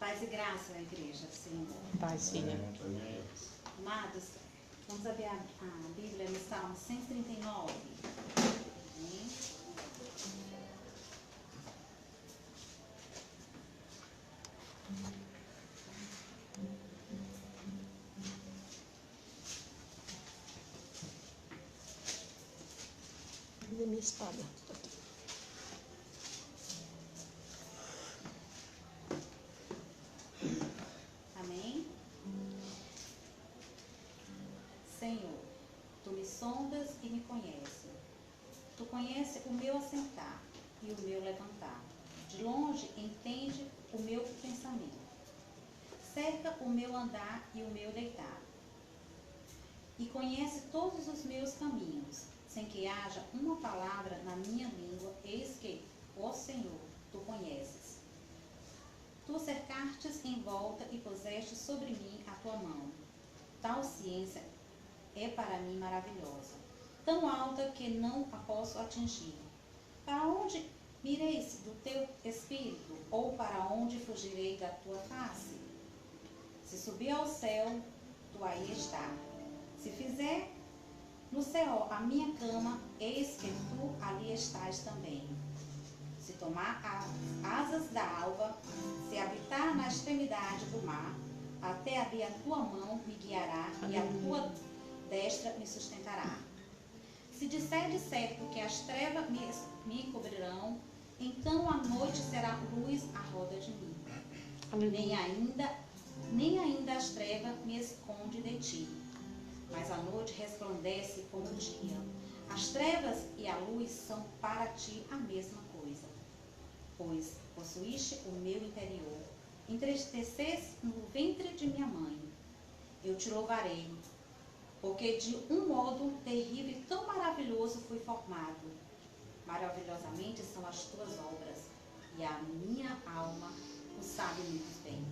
Paz e graça, igreja, Senhor. Paz, filha. Amados, vamos abrir a Bíblia no Salmo 139. Amém? Cadê minha espada? Amém? Senhor, tu me sondas e me conheces. Tu conheces o meu assentar e o meu levantar. De longe entende o meu pensamento. Cerca o meu andar e o meu deitar. E conhece todos os meus caminhos, sem que haja uma palavra na minha língua. Eis que, ó Senhor, tu conheces. Tu cercastes em volta e puseste sobre mim a tua mão. Tal ciência é para mim maravilhosa, tão alta que não a posso atingir. Para onde mirei do teu espírito, ou para onde fugirei da tua face? Se subir ao céu, tu aí está. Se fizer no céu a minha cama, eis que tu ali estás também. Se tomar as asas da alva, se habitar na extremidade do mar, até ali a tua mão me guiará e a tua destra me sustentará. Se disser de certo que as trevas me cobrirão, então a noite será luz à roda de mim. Nem ainda as trevas me esconde de ti, mas a noite resplandece como o dia. As trevas e a luz são para ti a mesma coisa. Pois possuíste o meu interior, entristeceste no ventre de minha mãe. Eu te louvarei, porque de um modo terrível e tão maravilhoso fui formado. Maravilhosamente são as tuas obras, e a minha alma o sabe muito bem.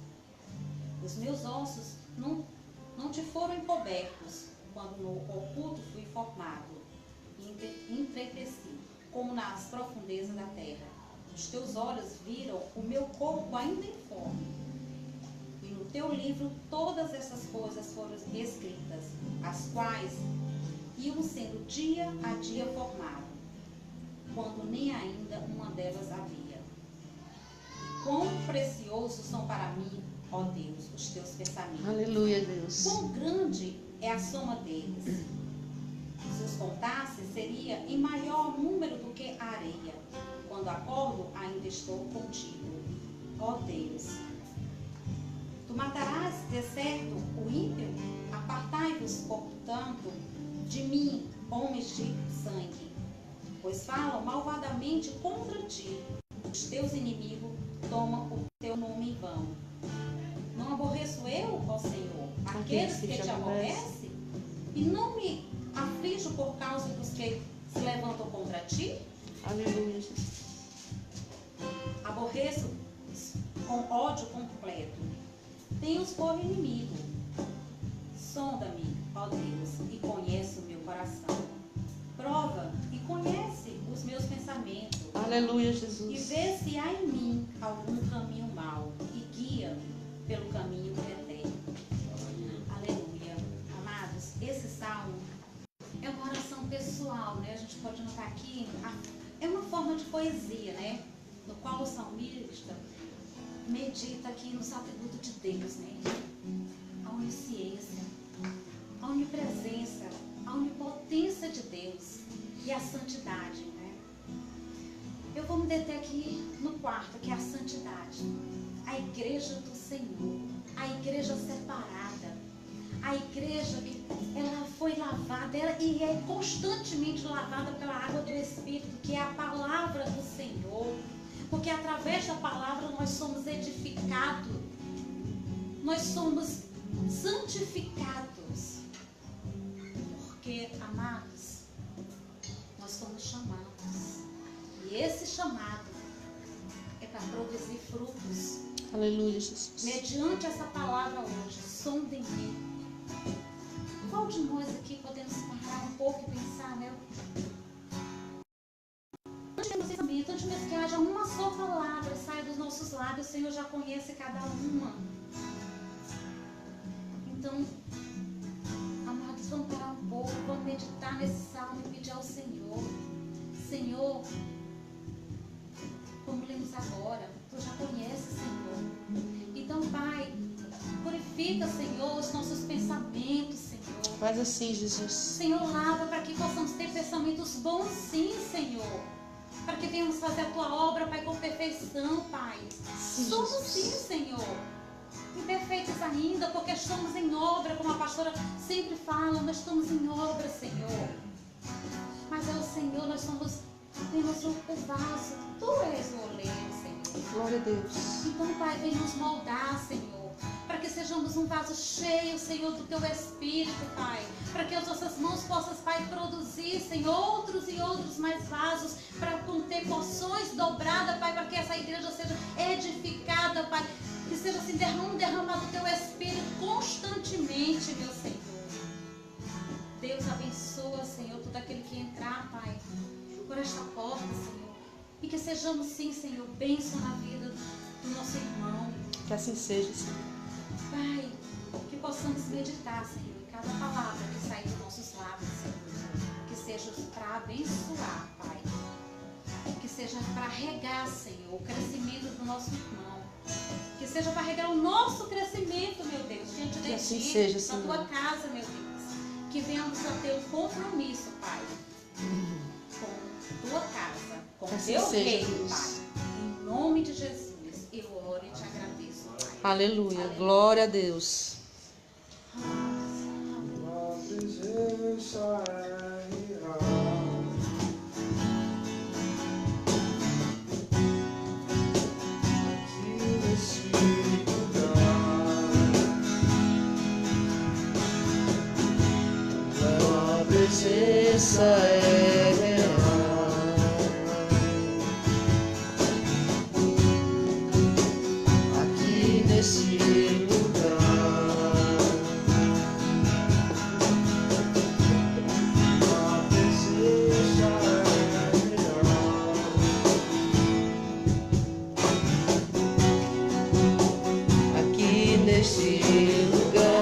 Os meus ossos não te foram encobertos, quando no oculto fui formado e entretecido, como nas profundezas da terra. Os teus olhos viram o meu corpo ainda informe, e no teu livro todas essas coisas foram escritas, as quais iam sendo dia a dia formado, quando nem ainda uma delas havia. E quão preciosos são para mim, ó Deus, os teus pensamentos. Aleluia, Deus. Quão grande é a soma deles. Se os contasse, seria em maior número do que a areia. Quando acordo, ainda estou contigo, ó Deus. Tu matarás, de certo, o ímpio? Apartai-vos, portanto, de mim, homens de sangue, pois falam malvadamente contra ti. Os teus inimigos tomam o teu nome em vão. Não aborreço eu, ó Senhor, aqueles que te aborrecem? E não me aflijo por causa dos que se levantam contra ti? Aleluia, Jesus. Aborreço com ódio completo. Tenho-os por inimigo. Sonda-me, ó Deus, e conhece o meu coração. Prova e conhece os meus pensamentos. Aleluia, E Jesus. vê se há em mim algum caminho mau, e guia-me pelo caminho eterno. Aleluia. Amados, esse salmo é uma oração pessoal, né? A gente pode notar aqui, é uma forma de poesia, né? No qual o salmista medita aqui nos atributos de Deus, né? A onisciência, a onipresença, a onipotência de Deus e a santidade, né? Eu vou me deter aqui no quarto, que é a santidade. A igreja do Senhor, a igreja separada, a igreja que ela foi lavada e é constantemente lavada pela água do Espírito, que é a palavra do Senhor. Porque através da palavra nós somos edificados, nós somos santificados. Porque, amados, nós somos chamados. E esse chamado é para produzir frutos. Aleluia, Jesus. Mediante essa palavra hoje, sondem-me. Qual de nós aqui podemos parar um pouco e pensar, né? Antes mesmo que haja uma só palavra saia dos nossos lábios, o Senhor já conhece cada uma. Então, amados, vamos parar um pouco, vamos meditar nesse salmo e pedir ao Senhor. Senhor, como lemos agora, Tu já conheces, Senhor. Então, Pai, purifica, Senhor, os nossos pensamentos, Senhor. Faz assim, Jesus. Senhor, lava para que possamos ter pensamentos bons, sim, Senhor. Para que venhamos fazer a Tua obra, Pai, com perfeição, Pai. Sim, Somos Jesus. sim, Senhor. Imperfeitos ainda, porque estamos em obra, como a pastora sempre fala, nós estamos em obra, Senhor. Mas é o Senhor, nós somos apenas o vaso. Tu és o oleiro, Senhor. Glória a Deus. Então, Pai, vem nos moldar, Senhor, para que sejamos um vaso cheio, Senhor, do Teu Espírito, Pai, para que as nossas mãos possam, Pai, produzir, Senhor, outros e outros mais vasos, para conter porções dobradas, Pai, para que essa igreja seja edificada, Pai, que seja assim, derramado o Teu Espírito constantemente, meu Senhor. Deus abençoa, Senhor, todo aquele que entrar, Pai, por esta porta, Senhor, e que sejamos, sim, Senhor, bênção na vida do nosso irmão. Que assim seja, Senhor. Pai, que possamos meditar, Senhor, em cada palavra que sair dos nossos lábios, Senhor. Que seja para abençoar, Pai. Que seja para regar, Senhor, o crescimento do nosso irmão. Que seja para regar o nosso crescimento, meu Deus, diante de Que assim Ti, seja, na Senhor. Tua casa, meu Deus. Que venhamos a ter um compromisso, Pai, com Tua casa, com Que assim Teu seja, reino, Deus. Pai. Em nome de Jesus, eu oro e te agradeço, Pai. Aleluia. Glória a Deus. Tua presença é real. Aqui nesse lugar, tua presença é real. Aqui nesse lugar, tua presença é real. Aqui neste lugar.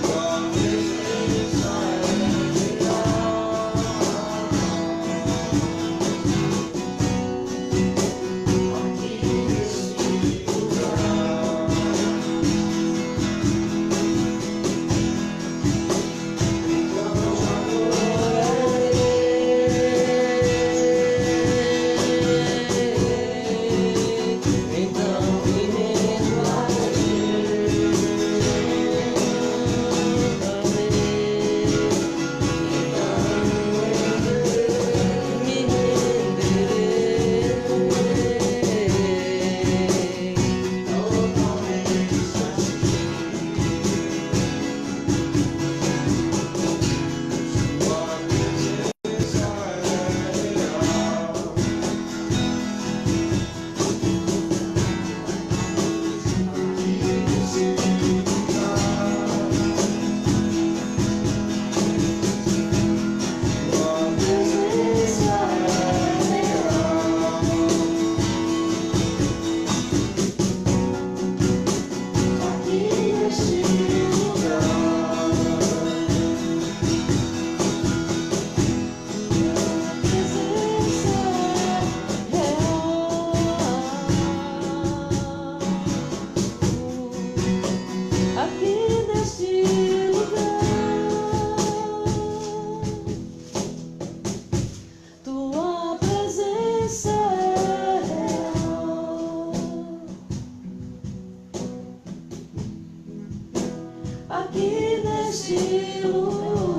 Tua presença é real. Aqui nesse lugar, Então me rendo a aqui neste lugar, tua presença é real. Aqui neste lugar,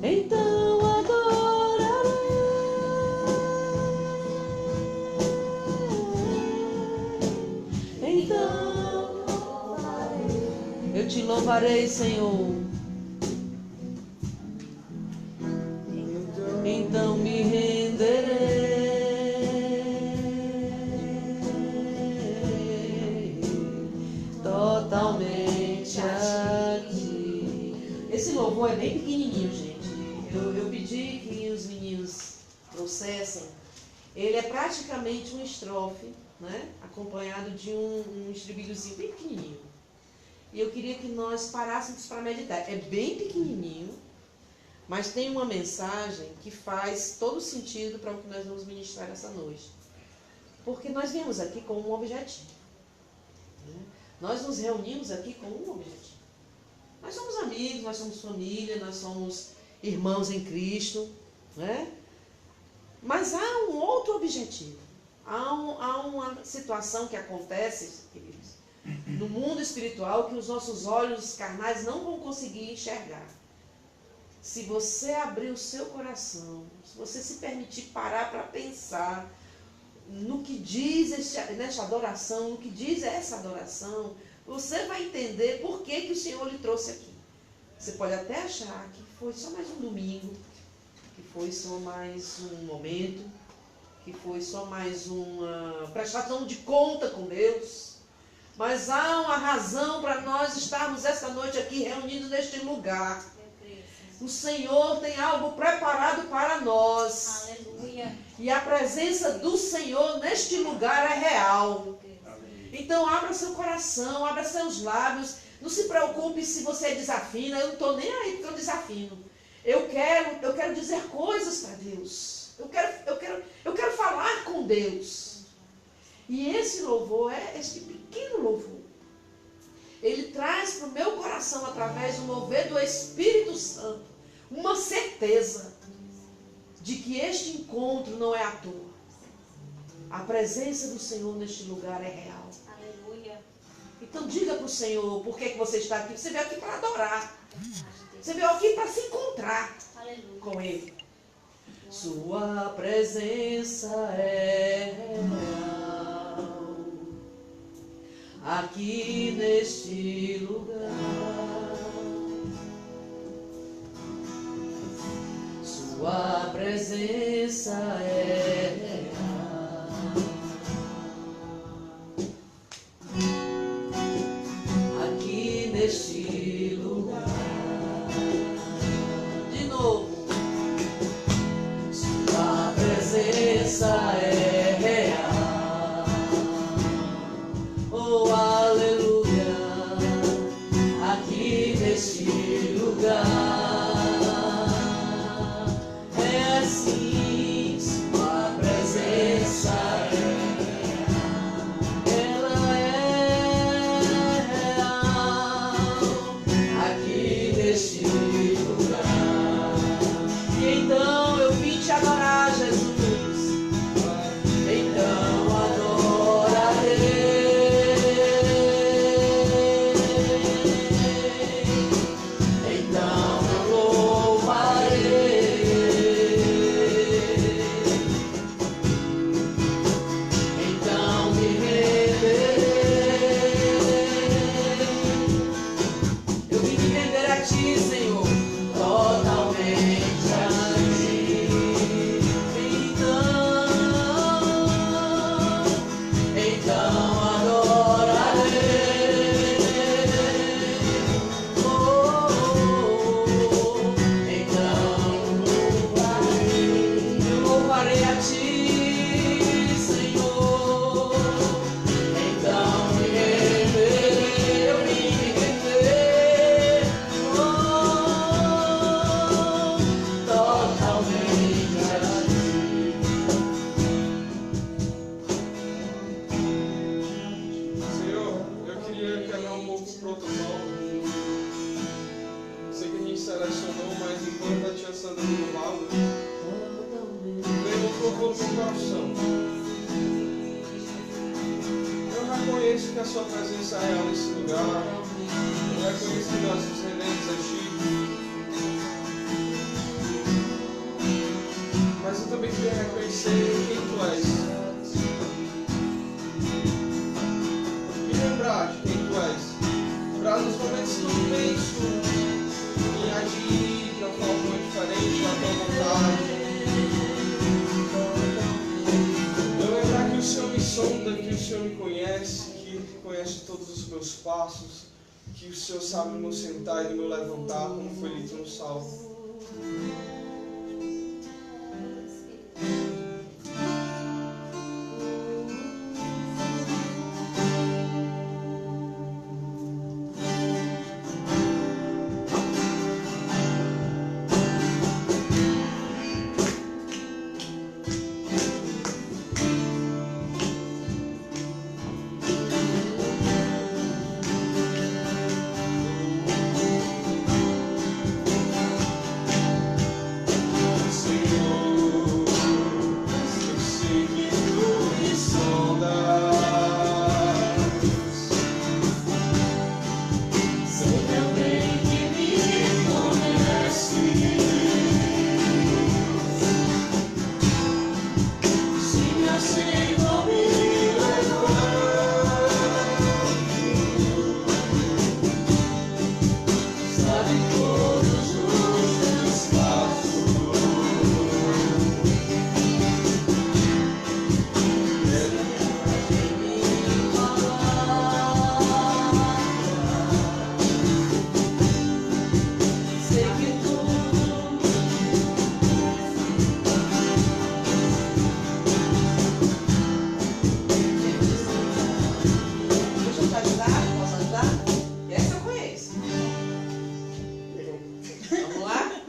então adorarei. Então eu te louvarei, Senhor. Então me renderei totalmente a ti. Esse Esse louvor é bem pequenininho, gente. Eu pedi que os meninos trouxessem. Ele é praticamente uma estrofe, né? Acompanhado de um estribilhozinho bem pequenininho. E eu queria que nós parássemos para meditar. É bem pequenininho, mas tem uma mensagem que faz todo sentido para o que nós vamos ministrar essa noite. Porque nós viemos aqui com um objetivo. Né? Nós nos reunimos aqui com um objetivo. Nós somos amigos, nós somos família, nós somos irmãos em Cristo. Né? Mas há um outro objetivo. Há uma situação que acontece, queridos, no mundo espiritual que os nossos olhos carnais não vão conseguir enxergar. Se você abrir o seu coração, se você se permitir parar para pensar no que diz nesta adoração, no que diz essa adoração, você vai entender por que o Senhor lhe trouxe aqui. Você pode até achar que foi só mais um domingo, que foi só mais um momento, que foi só mais uma prestação de conta com Deus. Mas há uma razão para nós estarmos esta noite aqui reunidos neste lugar. O Senhor tem algo preparado para nós. Aleluia. E a presença do Senhor neste lugar é real. Então abra seu coração, abra seus lábios. Não se preocupe se você desafina. Eu não estou nem aí porque eu desafino. Eu quero dizer coisas para Deus. Eu quero falar com Deus. E esse louvor este pequeno louvor. Ele traz para o meu coração, através do mover do Espírito Santo, uma certeza de que este encontro não é à toa. A presença do Senhor neste lugar é real. Aleluia. Então diga para o Senhor por que você está aqui. Você veio aqui para adorar. Você veio aqui para se encontrar com Ele. Sua presença é real aqui neste lugar. Sua presença é real aqui neste lugar. De novo. Sua presença é real. Oh, aleluia. Aqui neste lugar. É assim, sua presença é real. Ela é real. Aqui neste lugar. E então eu vim te adorar, Jesus. Então adorarei. Então eu louvarei. Então me renderei. Eu vim me render a ti, Senhor, totalmente a ti. Então adorarei. Então eu louvarei a ti, Senhor. Então me renderei, eu vim me render, totalmente a ti. Senhor, eu queria quebrar um pouco o protocolo. Sei que a gente selecionou, mas enquanto a tia Sandra louvava, veio um louvor no coração. Eu reconheço que a sua presença é real nesse lugar. Eu reconheço que nós nos rendemos a ti. Mas eu também queria reconhecer quem tu és. E lembrar de quem tu és. Para nos momentos que eu penso em agir de uma forma diferente da tua vontade. Eu lembrar que o Senhor me sonda, que o Senhor me conhece, que conhece todos os meus passos, que o Senhor sabe no meu sentar e no meu levantar, como foi dito no Salmo.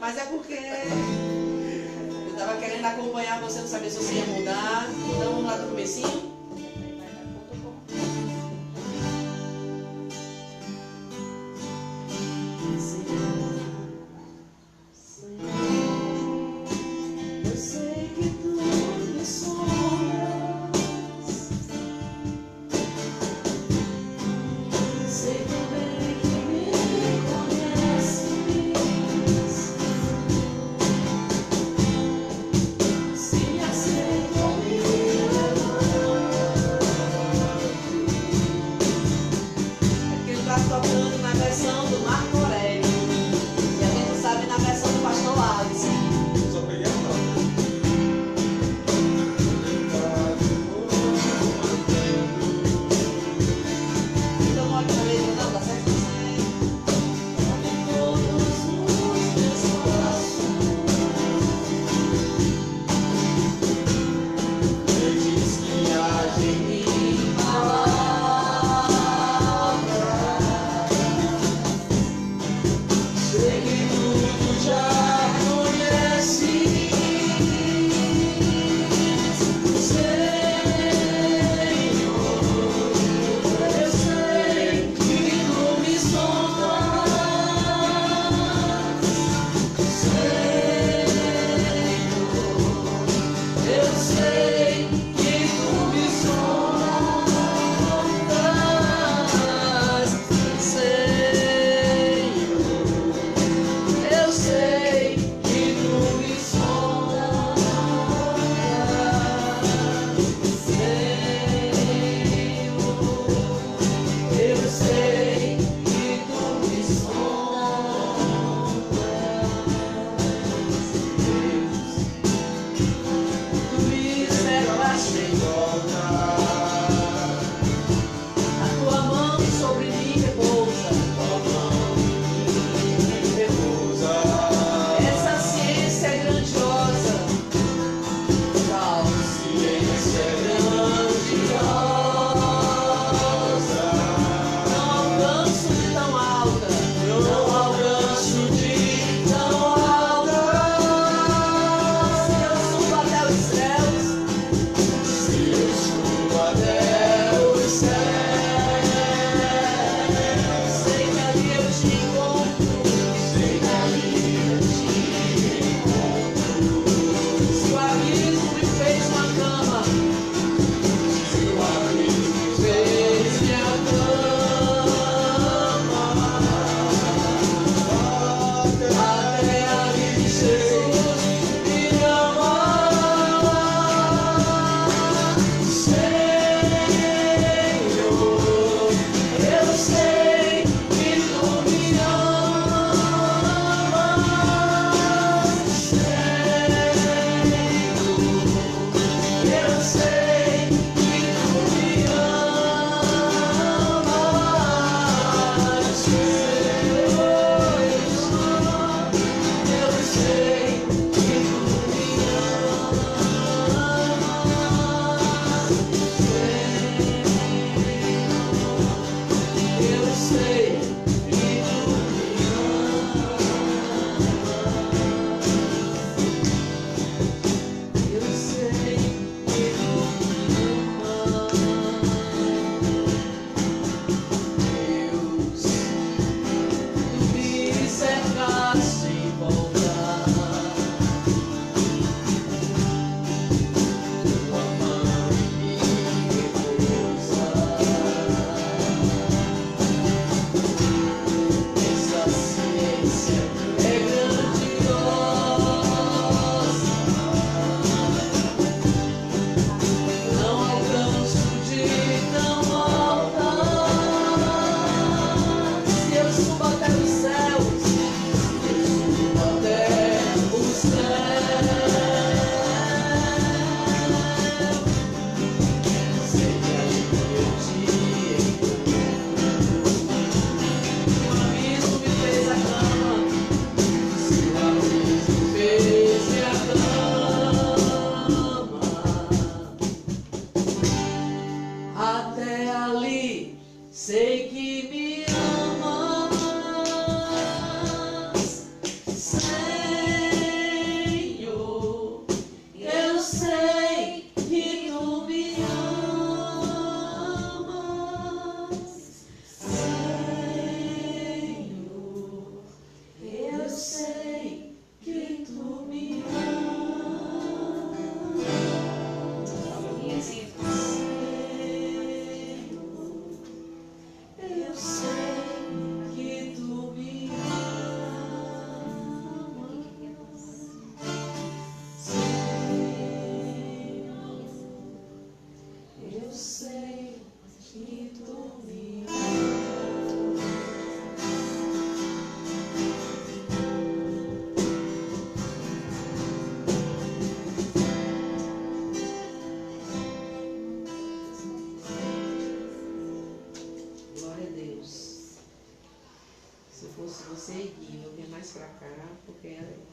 Mas é porque eu estava querendo acompanhar você, não sabia se você ia mudar. Então vamos lá do comecinho. Eu sei que tu me sonhas, sei também que me conheces. Se me aceita ou me levanta. É porque ele está tocando na versão do Marco Aurélio. E a gente sabe na versão do Pastor Alisson. Só peguei a nota. Então não olha pra ele, não, dá certo assim. Todos os meus corações. Ele diz que age em mim. Sei que tudo já conhece. Eu sei que tu me sondas. Eu sei que tu me sondas. Senhor, eu sei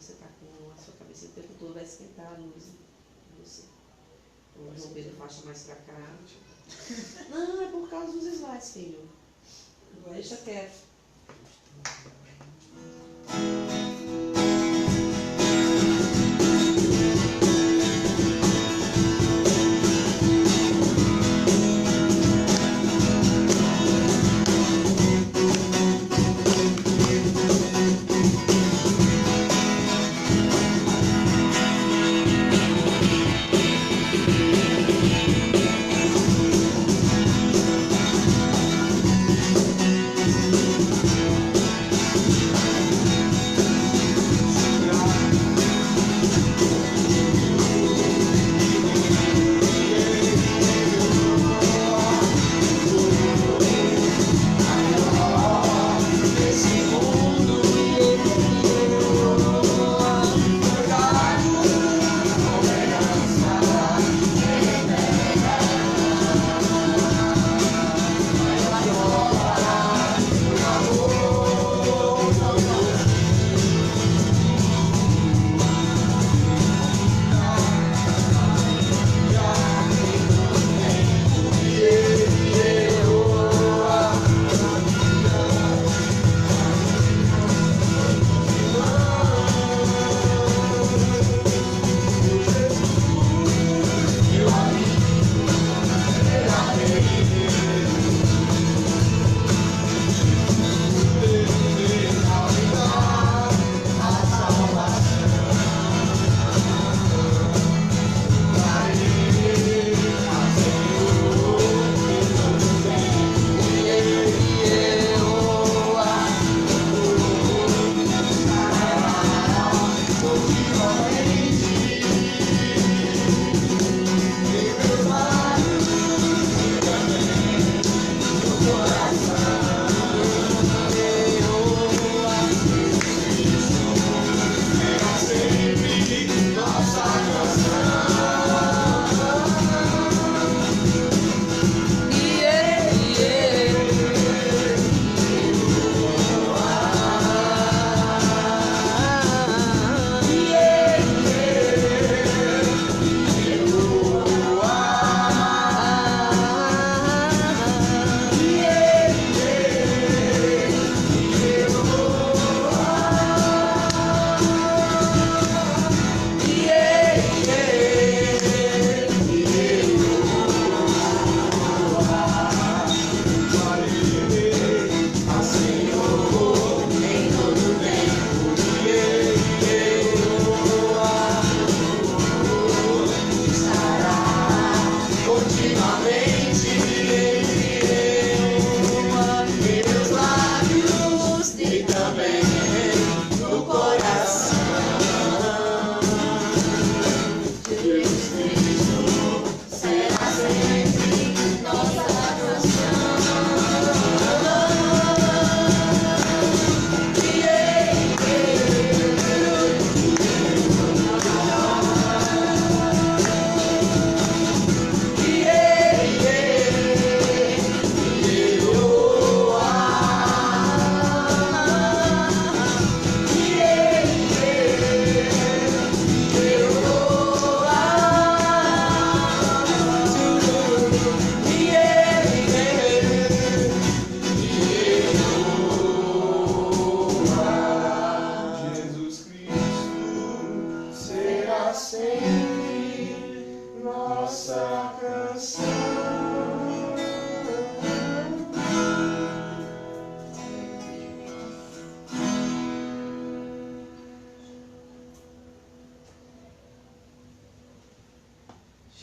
você está com a sua cabeça o tempo todo, vai esquentar a luz em você. O João Pedro faixa mais pra cá. Não, é por causa dos slides, filho. Deixa quieto.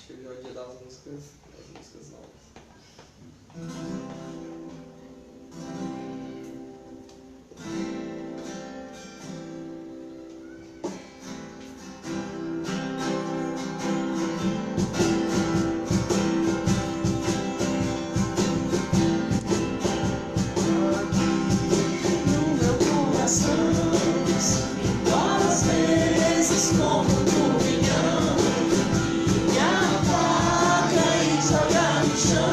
Chegou o dia das músicas novas. Como turbilhão, me apaga e joga no chão.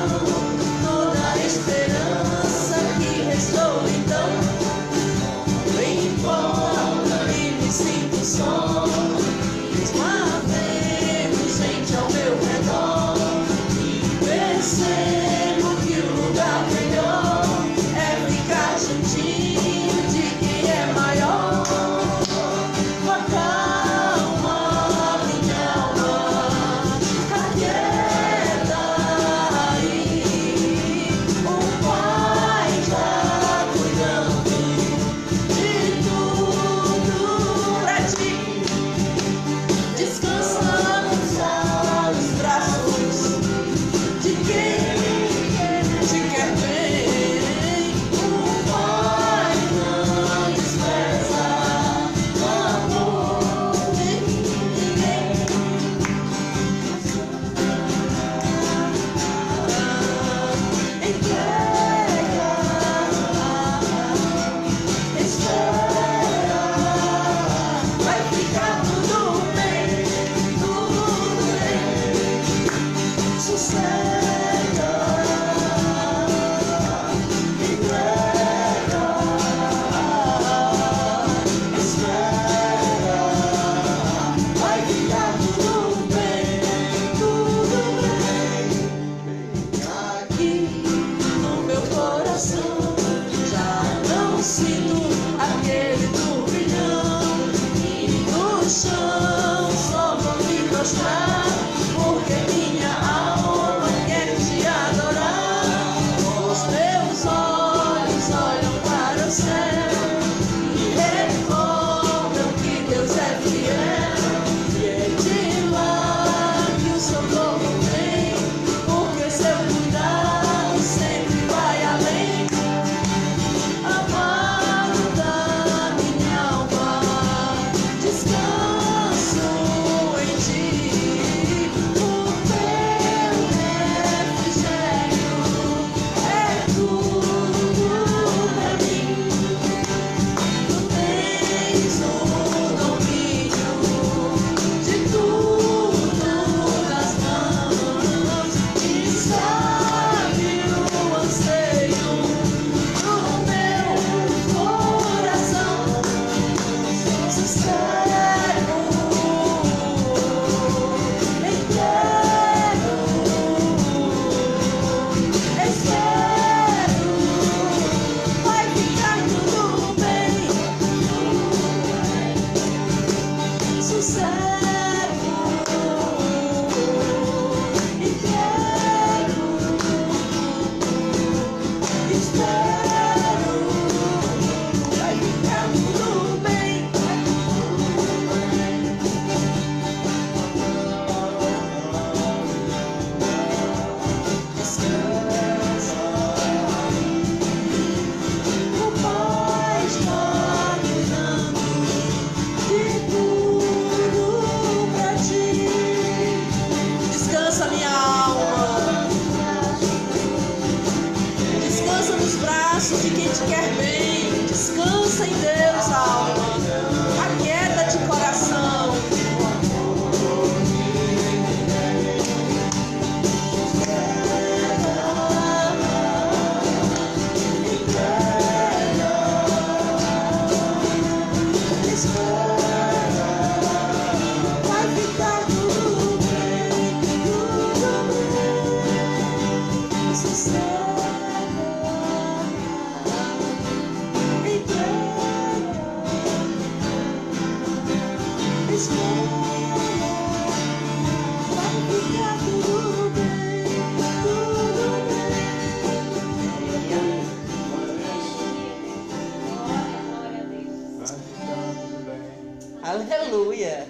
Aleluia!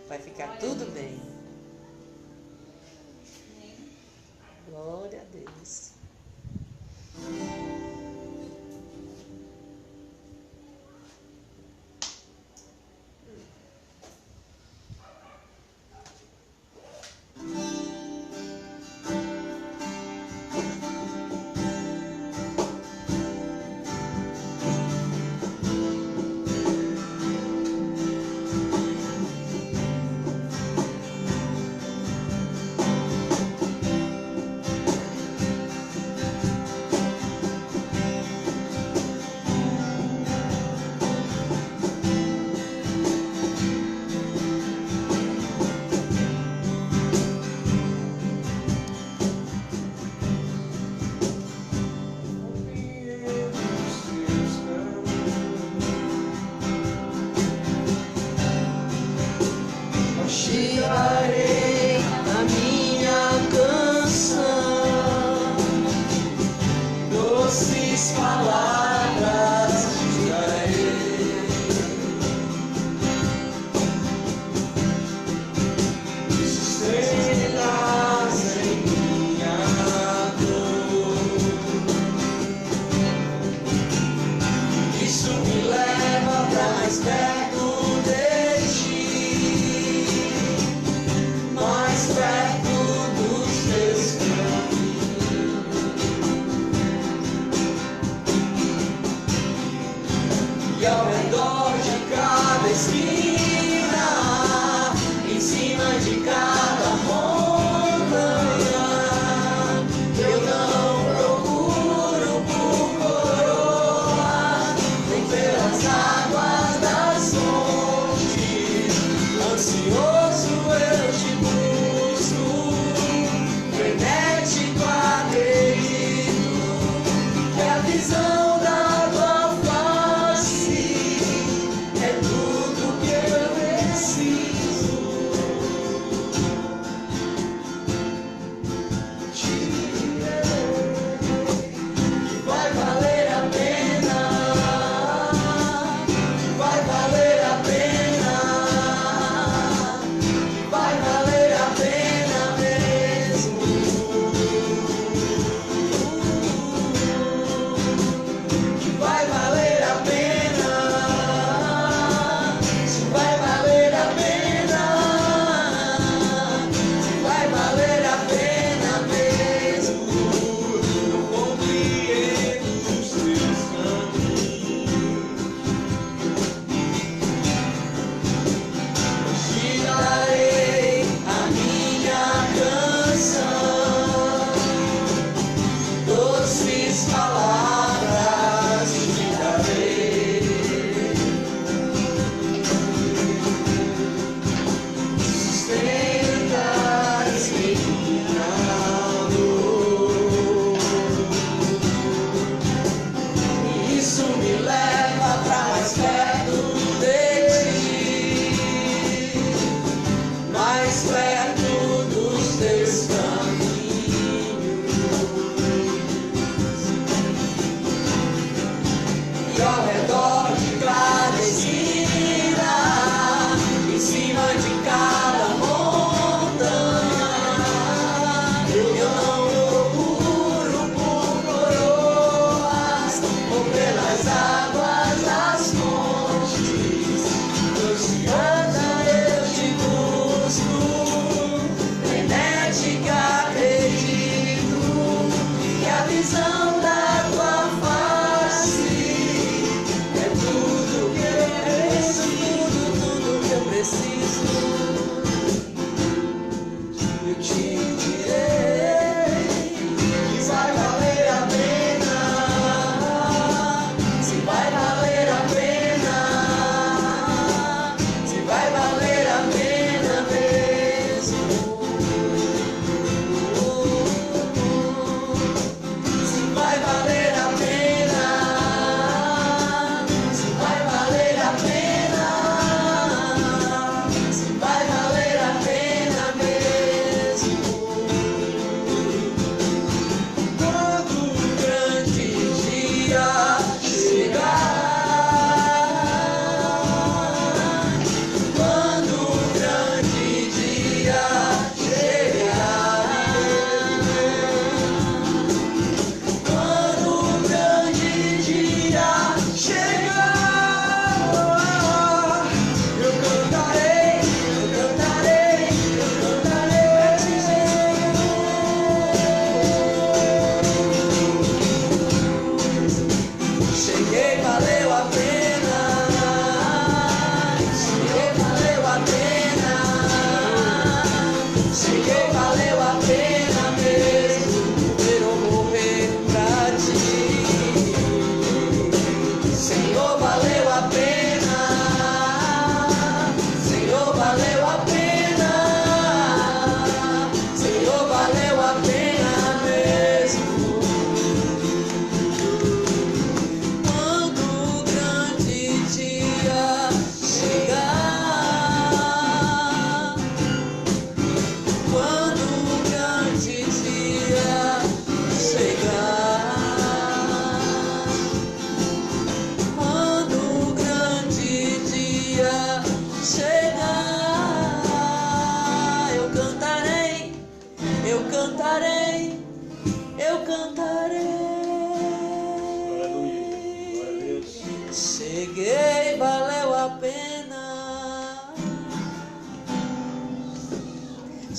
Vai ficar tudo bem. Glória a Deus. Chegarei a minha canção, doces palavras te darei, estrelas em minha dor. Isso me leva pra mais perto de ti, mais perto dos teus caminhos. E ao redor de cada esquina, em cima de cada montanha, eu não procuro por coroa, nem pelas águas das fontes.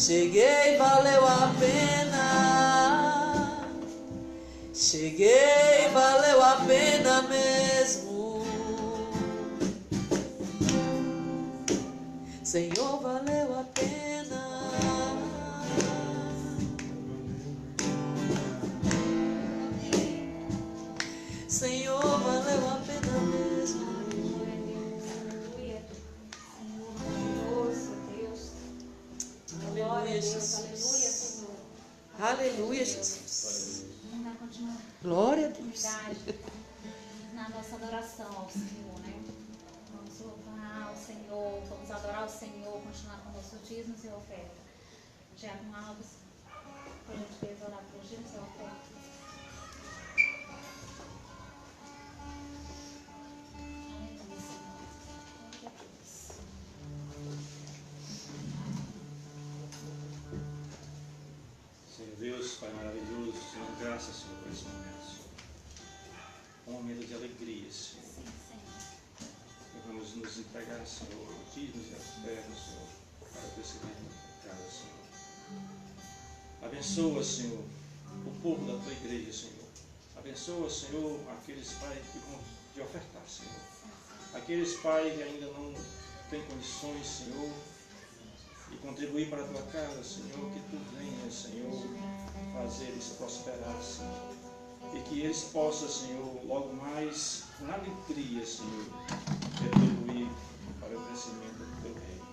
Cheguei, valeu a pena. Cheguei, valeu a pena mesmo. Senhor, valeu a pena. Senhor, valeu a pena mesmo. Aleluia. Senhor maravilhoso, Deus. Glória a Aleluia, Deus. Jesus. Aleluia, Senhor. Aleluia, Jesus. Vamos continuar. Glória a Deus. Na nossa adoração ao Senhor, né? Vamos louvar ao Senhor, vamos adorar o Senhor, continuar com nossos dízimos e oferta. Diácono Alves, por gentileza, orar pelos dízimos e oferta. Aleluia, Senhor. Glória a Deus. Senhor Deus, Pai maravilhoso, Senhor, graças, Senhor, por esse momento, Senhor. Um momento de alegria, Senhor. Sim, Senhor. E vamos nos entregar, Senhor, dízimos e ofertas, Senhor, para o crescimento da casa, Senhor. Abençoa, Senhor, o povo da tua igreja, Senhor. Abençoa, Senhor, aqueles pais que vão te ofertar, Senhor. Aqueles pais que ainda não têm condições, Senhor, de contribuir para a tua casa, Senhor, que tu venha, Senhor, fazer eles prosperar, Senhor. E que eles possam, Senhor, logo mais, na alegria, Senhor, retribuir para o crescimento do teu reino.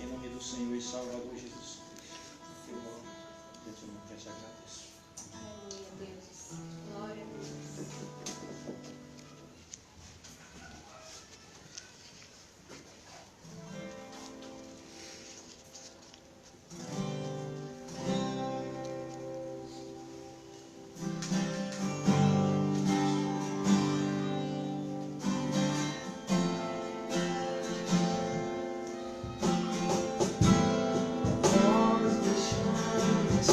Em nome do Senhor e Salvador Jesus Cristo, eu oro, gentilmente te agradeço. Aleluia, Deus. Glória a Deus. Nós deixamos a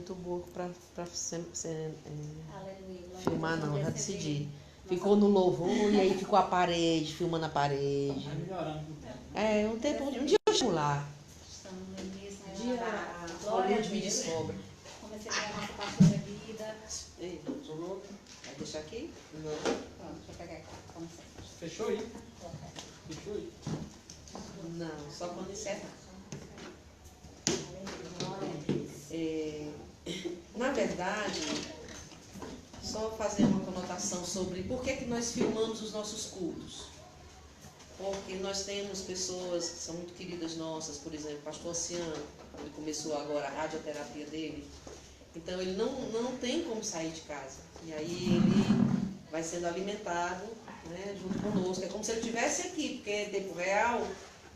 muito boa pra Aleluia. Glória a filmar, Deus, não, já receber decidi. nossa- Ficou no louvor e aí ficou a parede, filmando a parede. Vai melhorando. É, um tempo, um dia eu chego lá. Estamos no início, Um né? dia Glória a Hollywood me Deus. descobre. Comecei a ver a nossa pastora vida. Ei, Jogou? vai deixar aqui? Não. Pronto, deixa eu pegar aqui. Como sempre. Fechou aí? Fechou aí? Não, só quando encerrar. Glória a Deus. Na verdade, só fazer uma conotação sobre por que nós filmamos os nossos cultos. Porque nós temos pessoas que são muito queridas nossas, por exemplo, o pastor Oceano, ele começou agora a radioterapia dele, então ele não tem como sair de casa. E aí ele vai sendo alimentado, né, junto conosco. É como se ele estivesse aqui, porque é tempo real,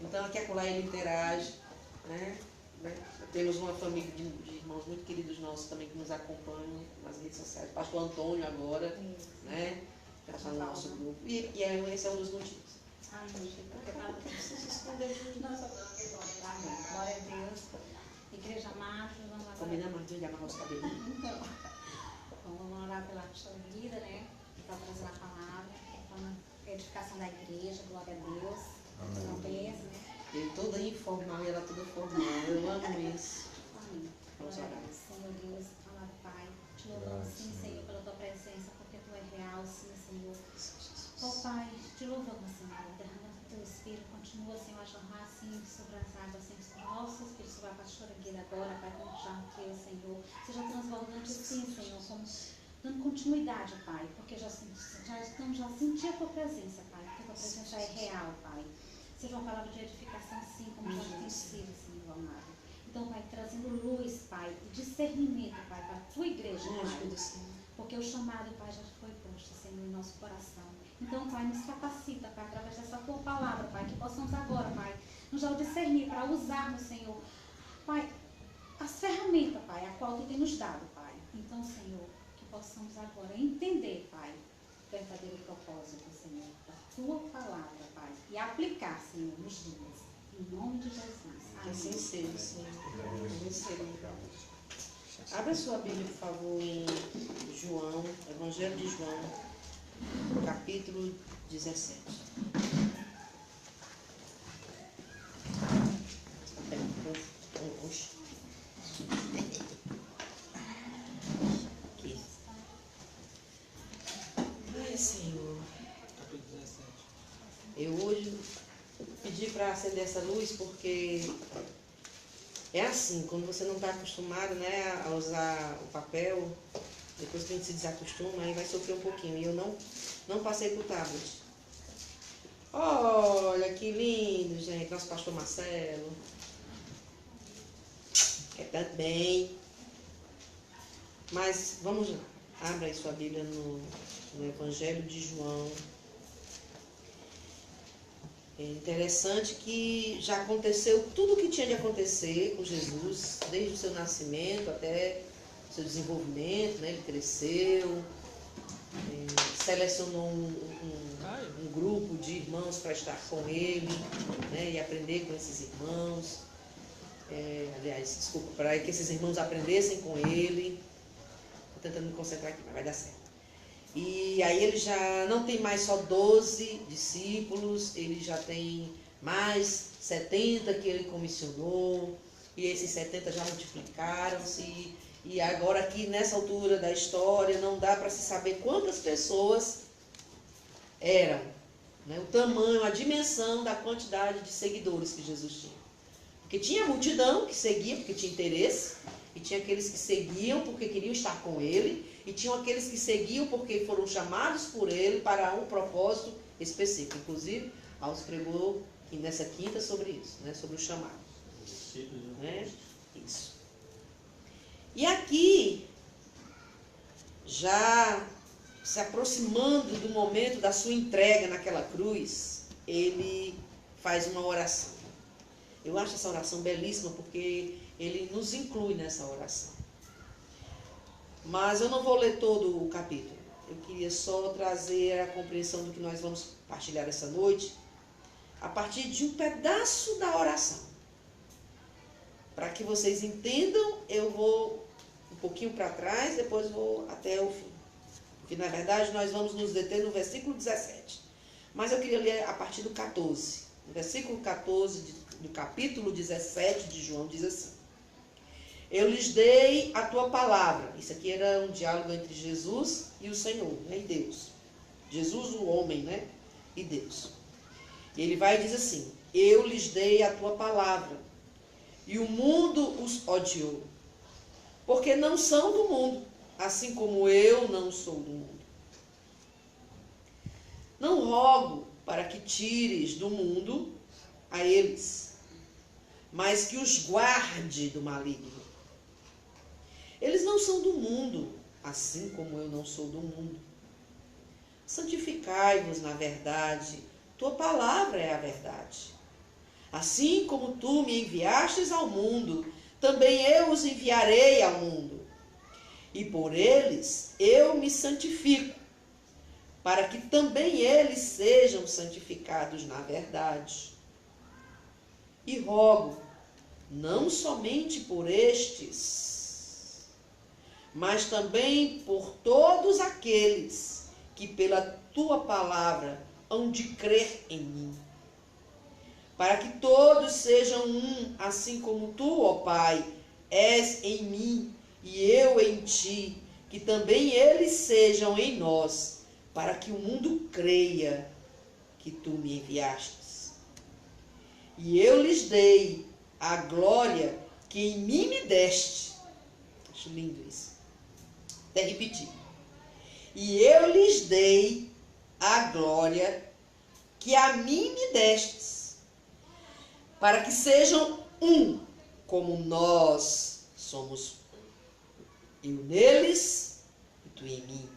então aqui e acolá ele interage, né? Temos uma família de irmãos muito queridos nossos também que nos acompanham nas redes sociais. Pastor Antônio agora, né? Já está no nosso grupo. E esse é um dos motivos. Amém. Porque para você se esconder de nossa Amém. Glória a Deus. Igreja Macho, vamos agora. Combina mais de amarrar os cabelos. Então, vamos orar pela pastora vida, né? Para trazer a palavra, para a edificação da igreja, glória a Deus. Não pensa, né? Ele toda informal e ela toda formal. Eu amo isso. Amém. Glória a Deus. Senhor Deus, amado Pai, te louvamos sim, Senhor, pela tua presença, porque tu é real, sim, Senhor. Ó Pai, te louvamos, Senhor, derramando o teu Espírito, continua, Senhor, a jorrar assim sobre as águas, Senhor, sobre o nosso Espírito, sobre a pastora Guida agora, Pai, como já teu, Senhor, seja transbordante sim, Senhor, como dando continuidade, Pai, porque já senti a tua presença, Pai, porque a tua presença já é real, Pai. Seja uma palavra de edificação, sim, como já tem sido, Senhor amado. Então, Pai, trazendo luz, Pai, e discernimento, Pai, para a tua igreja, Pai. Porque o chamado, Pai, já foi posto, Senhor, em nosso coração. Então, Pai, nos capacita, Pai, através dessa tua palavra, Pai, que possamos agora, Pai, nos dar o discernir para usarmos, Senhor, Pai, as ferramentas, Pai, a qual tu tem nos dado, Pai. Então, Senhor, que possamos agora entender, Pai, o verdadeiro propósito, Senhor, da tua palavra, Pai, e aplicar, Senhor, nos dias. Em nome de Jesus. Que assim Amém. seja, Senhor. Amém, Senhor. Abra sua Bíblia, por favor, em João, Evangelho de João, capítulo 17. Oxe. Aqui. Ai, Senhor. Capítulo 17. Eu hoje pedi para acender essa luz porque é assim, quando você não está acostumado, né, a usar o papel, depois que a gente se desacostuma, aí vai sofrer um pouquinho. E eu não passei por tablet. Olha que lindo, gente, nosso pastor Marcelo. É tanto bem. Mas vamos lá. Abra aí sua Bíblia no Evangelho de João. É interessante que já aconteceu tudo o que tinha de acontecer com Jesus, desde o seu nascimento até o seu desenvolvimento, né? Ele cresceu, selecionou um grupo de irmãos para estar com ele, né? E aprender com esses irmãos. Para que esses irmãos aprendessem com ele. Estou tentando me concentrar aqui, mas vai dar certo. E aí ele já não tem mais só 12 discípulos, ele já tem mais 70 que ele comissionou, e esses 70 já multiplicaram-se, e agora aqui nessa altura da história não dá para se saber quantas pessoas eram, né? O tamanho, a dimensão da quantidade de seguidores que Jesus tinha. Porque tinha a multidão que seguia porque tinha interesse, e tinha aqueles que seguiam porque queriam estar com ele, e tinham aqueles que seguiam porque foram chamados por ele para um propósito específico. Inclusive, Alves pregou nessa quinta sobre isso, né? Sobre o chamado. Né? Isso. E aqui, já se aproximando do momento da sua entrega naquela cruz, ele faz uma oração. Eu acho essa oração belíssima porque ele nos inclui nessa oração. Mas eu não vou ler todo o capítulo. Eu queria só trazer a compreensão do que nós vamos partilhar essa noite a partir de um pedaço da oração. Para que vocês entendam, eu vou pouquinho para trás, depois vou até o fim. Porque, na verdade, nós vamos nos deter no versículo 17. Mas eu queria ler a partir do 14. No versículo 14 do capítulo 17 de João diz assim: eu lhes dei a tua palavra. Isso aqui era um diálogo entre Jesus e o Senhor, né, e Deus. Jesus, o homem, né, e Deus. E ele vai e diz assim: eu lhes dei a tua palavra, e o mundo os odiou, porque não são do mundo, assim como eu não sou do mundo. Não rogo para que tires do mundo a eles, mas que os guarde do maligno. Eles não são do mundo, assim como eu não sou do mundo. Santificai-vos na verdade, tua palavra é a verdade. Assim como tu me enviastes ao mundo, também eu os enviarei ao mundo. E por eles eu me santifico, para que também eles sejam santificados na verdade. E rogo, não somente por estes, mas também por todos aqueles que pela tua palavra hão de crer em mim, para que todos sejam um, assim como tu, ó Pai, és em mim e eu em ti, que também eles sejam em nós, para que o mundo creia que tu me enviastes. E eu lhes dei a glória que em mim me deste. Acho lindo isso. Até repetir. E eu lhes dei a glória que a mim me destes, para que sejam um, como nós somos, eu neles e tu em mim,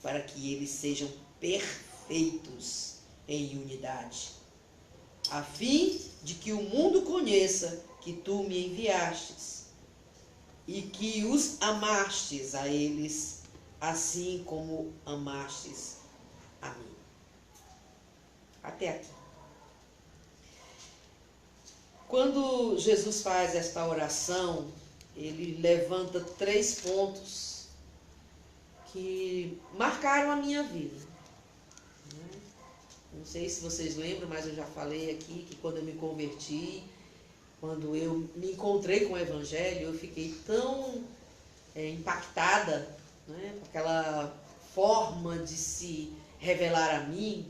para que eles sejam perfeitos em unidade, a fim de que o mundo conheça que tu me enviastes e que os amastes a eles, assim como amastes a mim. Até aqui. Quando Jesus faz esta oração, ele levanta 3 pontos que marcaram a minha vida. Não sei se vocês lembram, mas eu já falei aqui que quando eu me converti, quando eu me encontrei com o Evangelho, eu fiquei tão impactada, né, com aquela forma de se revelar a mim,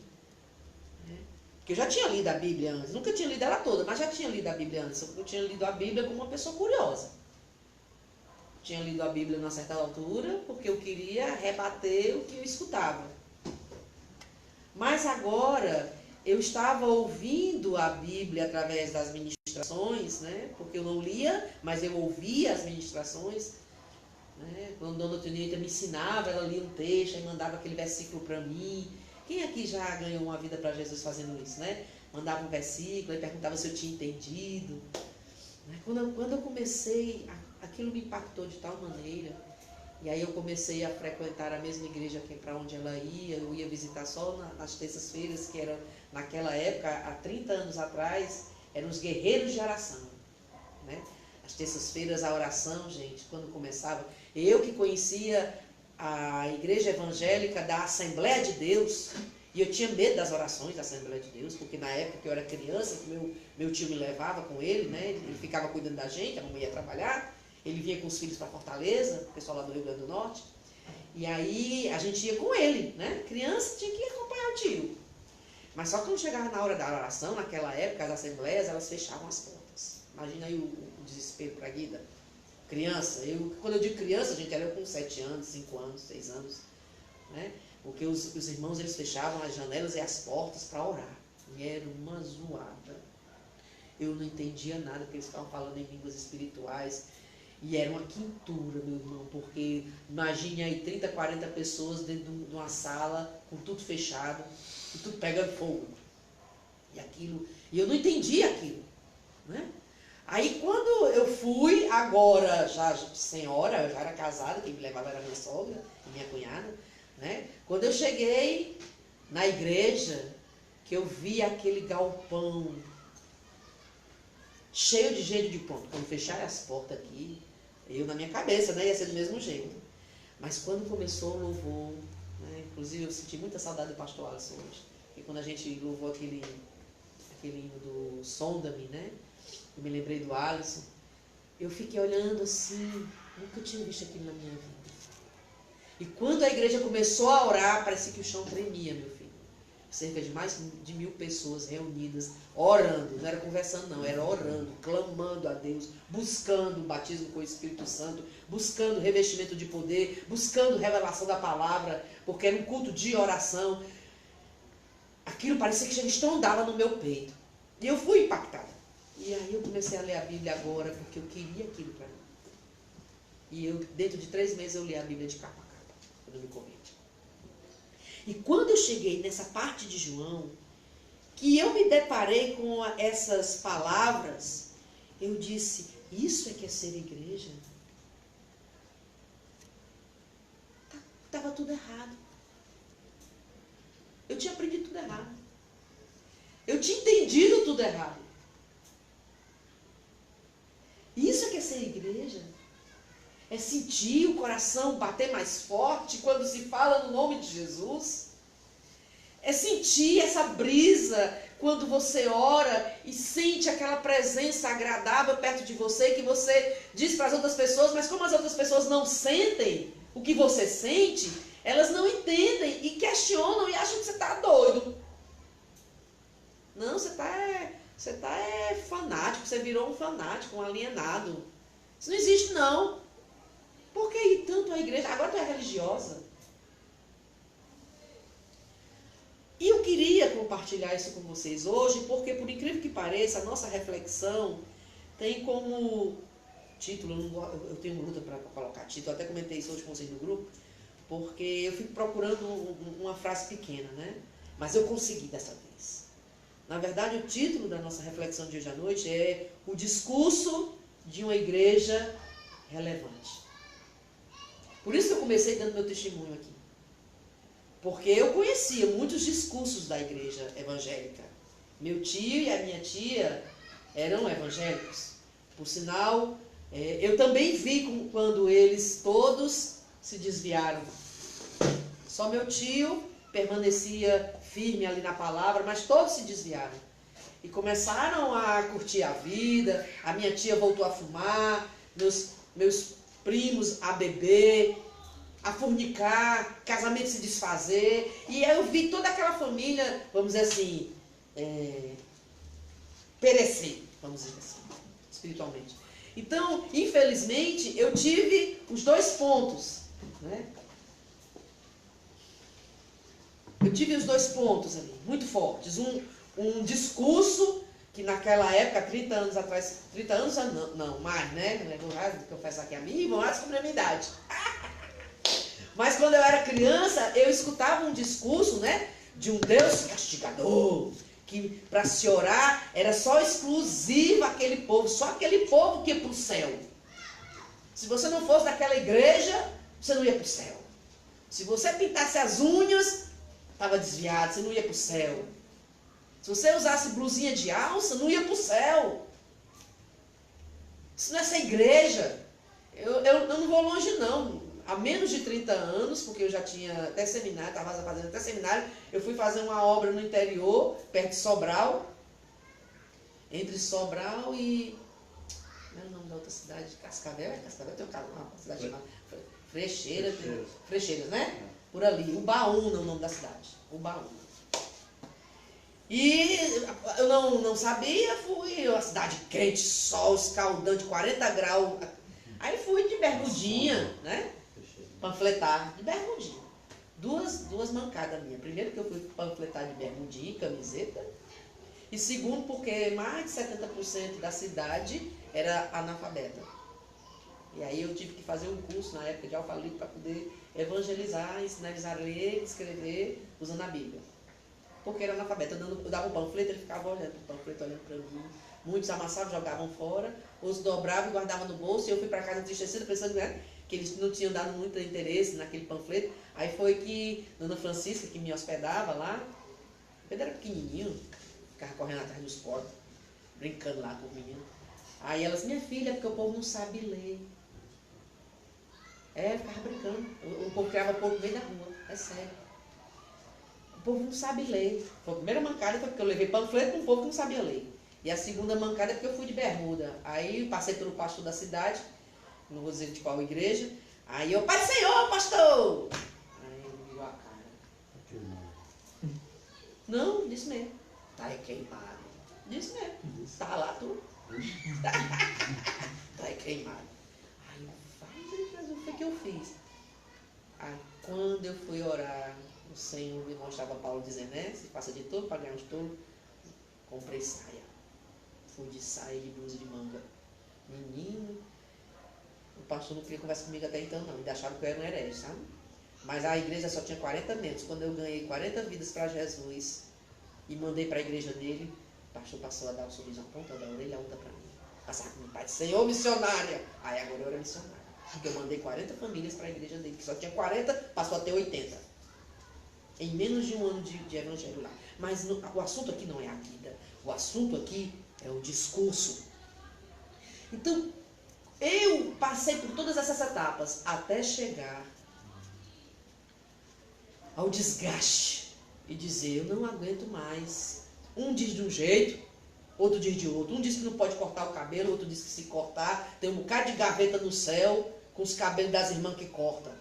né, que eu já tinha lido a Bíblia antes, nunca tinha lido ela toda, mas já tinha lido a Bíblia antes. Eu tinha lido a Bíblia como uma pessoa curiosa. Tinha lido a Bíblia numa certa altura, porque eu queria rebater o que eu escutava. Mas agora eu estava ouvindo a Bíblia através das ministrações, né? Porque eu não lia, mas eu ouvia as ministrações. Né? Quando a Dona Tonita me ensinava, ela lia um texto e mandava aquele versículo para mim. Quem aqui já ganhou uma vida para Jesus fazendo isso, né? Mandava um versículo e perguntava se eu tinha entendido. Quando eu comecei, aquilo me impactou de tal maneira. E aí eu comecei a frequentar a mesma igreja para onde ela ia. Eu ia visitar só nas terças-feiras, que era, naquela época, há 30 anos atrás, eram os guerreiros de oração. Né? As terças-feiras, a oração, gente, quando começava, eu que conhecia a igreja evangélica da Assembleia de Deus, e eu tinha medo das orações da Assembleia de Deus, porque na época que eu era criança, meu tio me levava com ele, né? Ele ficava cuidando da gente, a mamãe ia trabalhar. Ele vinha com os filhos para Fortaleza, o pessoal lá do Rio Grande do Norte. E aí a gente ia com ele, né? Criança tinha que acompanhar o tio. Mas só que quando chegava na hora da oração, naquela época, as assembleias, elas fechavam as portas. Imagina aí o desespero para a Guida. Criança, quando eu digo criança, gente, era eu com 7 anos, 5 anos, 6 anos. Né? Porque os irmãos, eles fechavam as janelas e as portas para orar. E era uma zoada. Eu não entendia nada, porque eles estavam falando em línguas espirituais. E era uma quintura, meu irmão, porque imagine aí 30, 40 pessoas dentro de uma sala, com tudo fechado, e tudo pega fogo. E eu não entendia aquilo. Né? Aí quando eu fui, agora já senhora, eu já era casada, quem me levava era minha sogra e minha cunhada. Né? Quando eu cheguei na igreja, que eu vi aquele galpão cheio de gente de ponto. Quando fecharam as portas aqui, Eu, na minha cabeça, né, ia ser do mesmo jeito. Mas quando começou o louvor, né, inclusive eu senti muita saudade do pastor Alisson hoje. E quando a gente louvou aquele hino do Sonda-me, né, eu me lembrei do Alisson, eu fiquei olhando assim, nunca tinha visto aquilo na minha vida. E quando a igreja começou a orar, parecia que o chão tremia, meu filho. Cerca de mais de 1000 pessoas reunidas, orando, não era conversando não, era orando, clamando a Deus, buscando o batismo com o Espírito Santo, buscando revestimento de poder, buscando revelação da palavra, porque era um culto de oração. Aquilo parecia que já estrondava no meu peito. E eu fui impactada. E aí eu comecei a ler a Bíblia agora, porque eu queria aquilo para mim. E eu, dentro de 3 meses, eu li a Bíblia de capa a capa, quando eu me converti. E quando eu cheguei nessa parte de João, que eu me deparei com essas palavras, eu disse, isso é que é ser igreja? Estava tudo errado. Eu tinha aprendido tudo errado. Eu tinha entendido tudo errado. Isso é que é ser igreja? É sentir o coração bater mais forte quando se fala no nome de Jesus. É sentir essa brisa quando você ora e sente aquela presença agradável perto de você, que você diz para as outras pessoas, mas como as outras pessoas não sentem o que você sente, elas não entendem e questionam e acham que você está doido. Não, você está fanático, você virou um fanático, um alienado. Isso não existe não. Por que ir tanto à igreja? Agora tu é religiosa. E eu queria compartilhar isso com vocês hoje, porque por incrível que pareça, a nossa reflexão tem como título, eu tenho luta para colocar título, eu até comentei isso hoje com vocês no grupo, porque eu fico procurando uma frase pequena, né? Mas eu consegui dessa vez. Na verdade, o título da nossa reflexão de hoje à noite é o discurso de uma igreja relevante. Por isso que eu comecei dando meu testemunho aqui. Porque eu conhecia muitos discursos da igreja evangélica. Meu tio e a minha tia eram evangélicos. Por sinal, eu também vi quando eles todos se desviaram. Só meu tio permanecia firme ali na palavra, mas todos se desviaram. E começaram a curtir a vida, a minha tia voltou a fumar, meus primos a beber, a fornicar, casamento se desfazer. E aí eu vi toda aquela família, vamos dizer assim, perecer, vamos dizer assim, espiritualmente. Então, infelizmente, eu tive os 2 pontos, né? Eu tive os 2 pontos ali, muito fortes. Um discurso que naquela época, 30 anos atrás, 30 anos não, mais, né? Não é que eu faço aqui a mim, vão lá descobrir a minha idade. Mas quando eu era criança, eu escutava um discurso, né? De um Deus castigador, que para se orar era só exclusivo aquele povo, só aquele povo que ia para o céu. Se você não fosse daquela igreja, você não ia para o céu. Se você pintasse as unhas, estava desviado, você não ia para o céu. Se você usasse blusinha de alça, não ia para o céu. Isso não é essa igreja. Eu não vou longe não. Há menos de 30 anos, porque eu já tinha até seminário, estava fazendo até seminário, eu fui fazer uma obra no interior, perto de Sobral. Entre Sobral e... Como é o nome da outra cidade? Cascavel? Cascavel tem uma cidade chamada Frecheiras, né? Por ali. Ubaúna é o nome da cidade. Ubaúna. E eu não sabia, fui uma cidade quente, sol escaldante, 40 graus. Aí fui de bermudinha, né? Panfletar de bermudinha. Duas mancadas minhas. Primeiro que eu fui panfletar de bermudinha e camiseta. E segundo porque mais de 70% da cidade era analfabeta. E aí eu tive que fazer um curso na época de alfalito para poder evangelizar, ensinar eles a ler e escrever usando a Bíblia. Porque era analfabeta. Eu dava um panfleto, ele ficava olhando o panfleto, olhando para mim. Muitos amassavam, jogavam fora, outros dobravam e guardavam no bolso. E eu fui para casa entristecida, pensando, né, que eles não tinham dado muito interesse naquele panfleto. Aí foi que Dona Francisca, que me hospedava lá, eu era pequenininho, ficava correndo atrás dos porcos, brincando lá com o menino. Aí ela disse, minha filha, porque o povo não sabe ler. Ficava brincando. O povo criava porco no meio da rua. É sério. O povo não sabe ler. Foi a primeira mancada foi porque eu levei panfleto com um povo que não sabia ler. E a segunda mancada é porque eu fui de bermuda. Aí passei pelo pastor da cidade, não vou dizer de qual igreja. Aí eu, Pai do Senhor, pastor! Aí ele virou a cara. Não, disse mesmo. Tá aí queimado. Disse mesmo. Tá lá tudo. Tá aí queimado. Aí eu, vai, Jesus, foi o que eu fiz. Aí quando eu fui orar, o Senhor me mostrava Paulo dizendo, né? Se passa de touro para ganhar uns touros, comprei saia. Fui de saia de blusa de manga. Menino, o pastor não queria conversar comigo até então não. Ele achava que eu era um herege, sabe? Mas a igreja só tinha 40 membros. Quando eu ganhei 40 vidas para Jesus e mandei para a igreja dele, o pastor passou a dar um sorriso na ponta da orelha, a outra para mim. Passava com meu pai, Senhor missionária. Aí agora eu era missionária. Porque eu mandei 40 famílias para a igreja dele, que só tinha 40, passou a ter 80. Em menos de um ano de evangelho lá. Mas o assunto aqui não é a vida. O assunto aqui é o discurso. Então, eu passei por todas essas etapas até chegar ao desgaste e dizer, eu não aguento mais. Um diz de um jeito, outro diz de outro. Um diz que não pode cortar o cabelo, outro diz que se cortar. Tem um bocado de gaveta no céu com os cabelos das irmãs que cortam.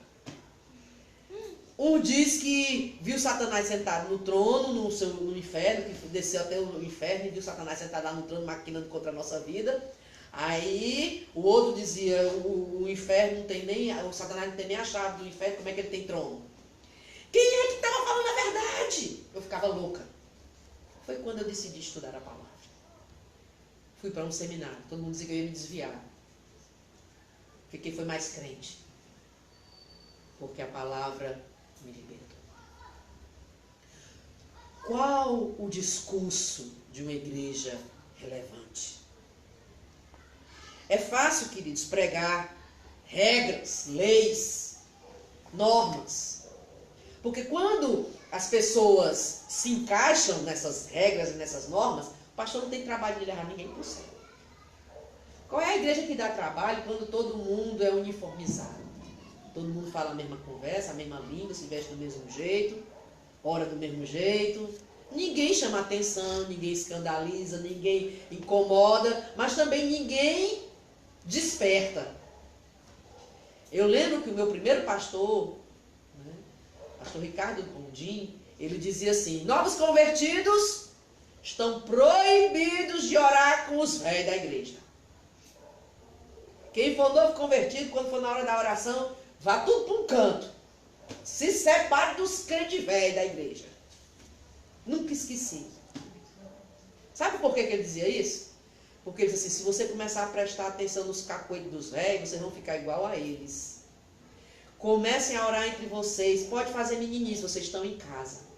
Um diz que viu Satanás sentado no trono, no inferno, que desceu até o inferno e viu Satanás sentado lá no trono, maquinando contra a nossa vida. Aí o outro dizia, o inferno não tem nem, o Satanás não tem nem a chave do inferno, como é que ele tem trono? Quem é que estava falando a verdade? Eu ficava louca. Foi quando eu decidi estudar a palavra. Fui para um seminário, todo mundo dizia que eu ia me desviar. Foi mais crente. Porque a palavra me libertou. Qual o discurso de uma igreja relevante? É fácil, queridos, pregar regras, leis, normas. Porque quando as pessoas se encaixam nessas regras e nessas normas, o pastor não tem trabalho de levar ninguém para o céu. Qual é a igreja que dá trabalho quando todo mundo é uniformizado? Todo mundo fala a mesma conversa, a mesma língua, se veste do mesmo jeito, ora do mesmo jeito. Ninguém chama atenção, ninguém escandaliza, ninguém incomoda, mas também ninguém desperta. Eu lembro que o meu primeiro pastor, pastor Ricardo Gondim, ele dizia assim, novos convertidos estão proibidos de orar com os velhos da igreja. Quem for novo convertido, quando for na hora da oração, vá tudo para um canto. Se separe dos crentes velhos da igreja. Nunca esqueci. Sabe por que ele dizia isso? Porque ele disse assim, se você começar a prestar atenção nos cacoetes dos velhos, vocês vão ficar igual a eles. Comecem a orar entre vocês. Pode fazer meninice, vocês estão em casa.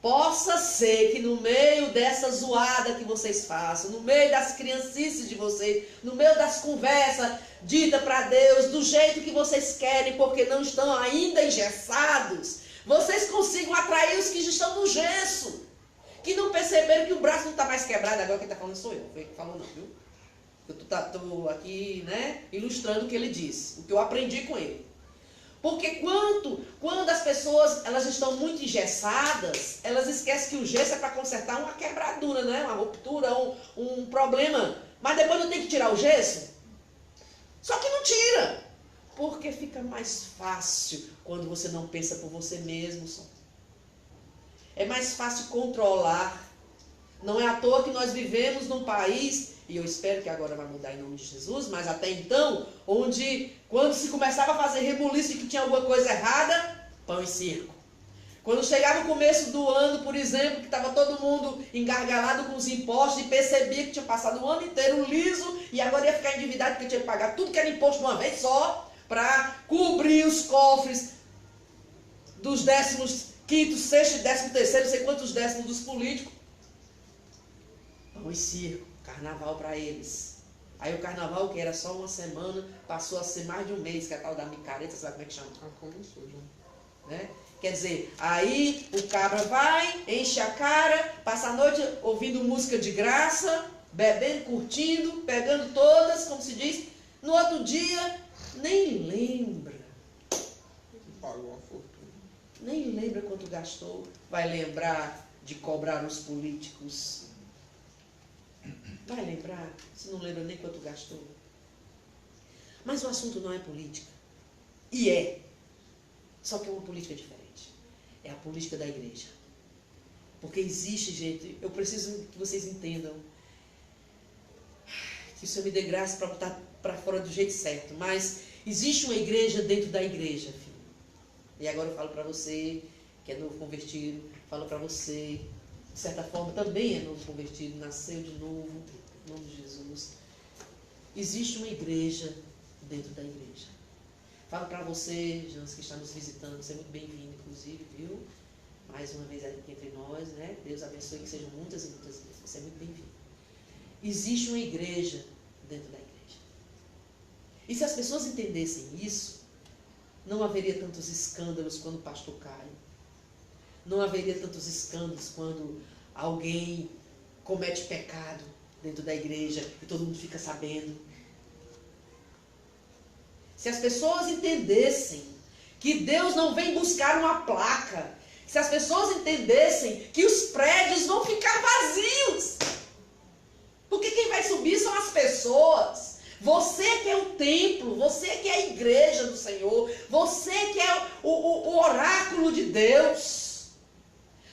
Possa ser que no meio dessa zoada que vocês façam, no meio das criancices de vocês, no meio das conversas ditas para Deus, do jeito que vocês querem, porque não estão ainda engessados, vocês consigam atrair os que já estão no gesso, que não perceberam que o braço não está mais quebrado. Agora quem está falando sou eu, não foi ele que falou não, viu? Eu estou aqui, ilustrando o que ele disse, o que eu aprendi com ele. Porque quando as pessoas elas estão muito engessadas, elas esquecem que o gesso é para consertar uma quebradura, uma ruptura, um problema. Mas depois não tem que tirar o gesso? Só que não tira. Porque fica mais fácil quando você não pensa por você mesmo. É mais fácil controlar. Não é à toa que nós vivemos num país, e eu espero que agora vai mudar em nome de Jesus, mas até então, onde quando se começava a fazer rebuliço de que tinha alguma coisa errada, pão e circo. Quando chegava o começo do ano, por exemplo, que estava todo mundo engargalado com os impostos e percebia que tinha passado o ano inteiro liso e agora ia ficar endividado porque tinha que pagar tudo que era imposto de uma vez só para cobrir os cofres dos 15º, 6º e 13º, não sei quantos décimos dos políticos. Pão e circo. Carnaval para eles. Aí o carnaval, que era só uma semana, passou a ser mais de um mês, que é a tal da micareta, sabe como é que chama? Começou já. Quer dizer, aí o cabra vai, enche a cara, passa a noite ouvindo música de graça, bebendo, curtindo, pegando todas, como se diz. No outro dia, nem lembra. Pagou uma fortuna. Nem lembra quanto gastou. Vai lembrar de cobrar os políticos. Vai lembrar, se não lembra nem quanto gastou. Mas o assunto não é política. E é. Só que é uma política diferente. É a política da igreja. Porque existe, gente, eu preciso que vocês entendam. Que o Senhor me dê graça para botar para fora do jeito certo. Mas existe uma igreja dentro da igreja, filho. E agora eu falo para você, que é novo convertido, falo para você, de certa forma também é novo convertido, nasceu de novo, em nome de Jesus. Existe uma igreja dentro da igreja. Falo para você, Jans, que está nos visitando, você é muito bem-vindo, inclusive, viu? Mais uma vez aqui entre nós, né? Deus abençoe, que sejam muitas e muitas vezes. Você é muito bem-vindo. Existe uma igreja dentro da igreja. E se as pessoas entendessem isso, não haveria tantos escândalos quando o pastor cai. Não haveria tantos escândalos quando alguém comete pecado dentro da igreja e todo mundo fica sabendo. Se as pessoas entendessem que Deus não vem buscar uma placa, se as pessoas entendessem que os prédios vão ficar vazios, porque quem vai subir são as pessoas. Você que é o templo, você que é a igreja do Senhor, você que é o oráculo de Deus.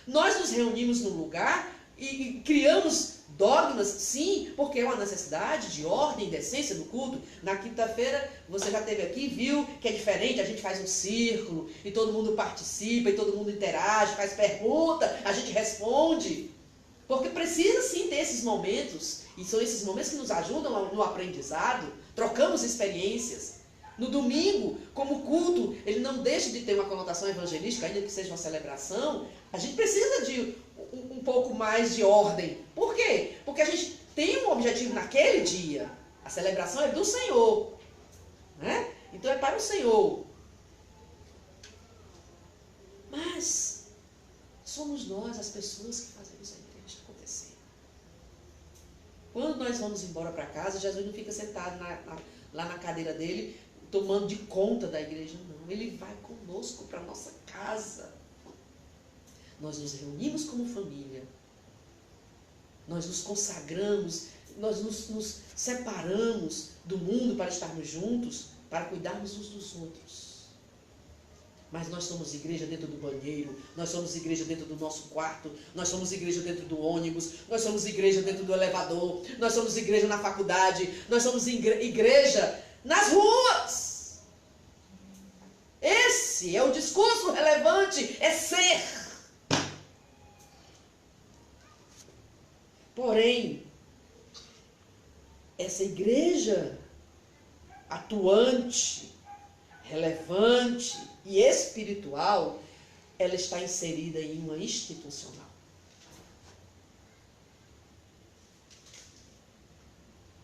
Nós nos reunimos num lugar e criamos dogmas, sim, porque é uma necessidade de ordem e decência do culto. Na quinta-feira, você já esteve aqui, viu que é diferente, a gente faz um círculo, e todo mundo participa, e todo mundo interage, faz pergunta, a gente responde. Porque precisa sim ter esses momentos, e são esses momentos que nos ajudam no aprendizado, trocamos experiências. No domingo, como culto, ele não deixa de ter uma conotação evangelística, ainda que seja uma celebração, a gente precisa de um pouco mais de ordem. Por quê? Porque a gente tem um objetivo naquele dia. A celebração é do Senhor, né? Então é para o Senhor. Mas somos nós as pessoas que fazemos a igreja acontecer. Quando nós vamos embora para casa, Jesus não fica sentado lá na cadeira dele, tomando de conta da igreja, não. Ele vai conosco para a nossa casa. Nós nos reunimos como família. Nós nos consagramos, nós nos separamos do mundo para estarmos juntos, para cuidarmos uns dos outros. Mas nós somos igreja dentro do banheiro, nós somos igreja dentro do nosso quarto, nós somos igreja dentro do ônibus, nós somos igreja dentro do elevador, nós somos igreja na faculdade, nós somos igreja nas ruas. Esse é o discurso relevante, é ser. Porém, essa igreja atuante, relevante e espiritual, ela está inserida em uma institucional.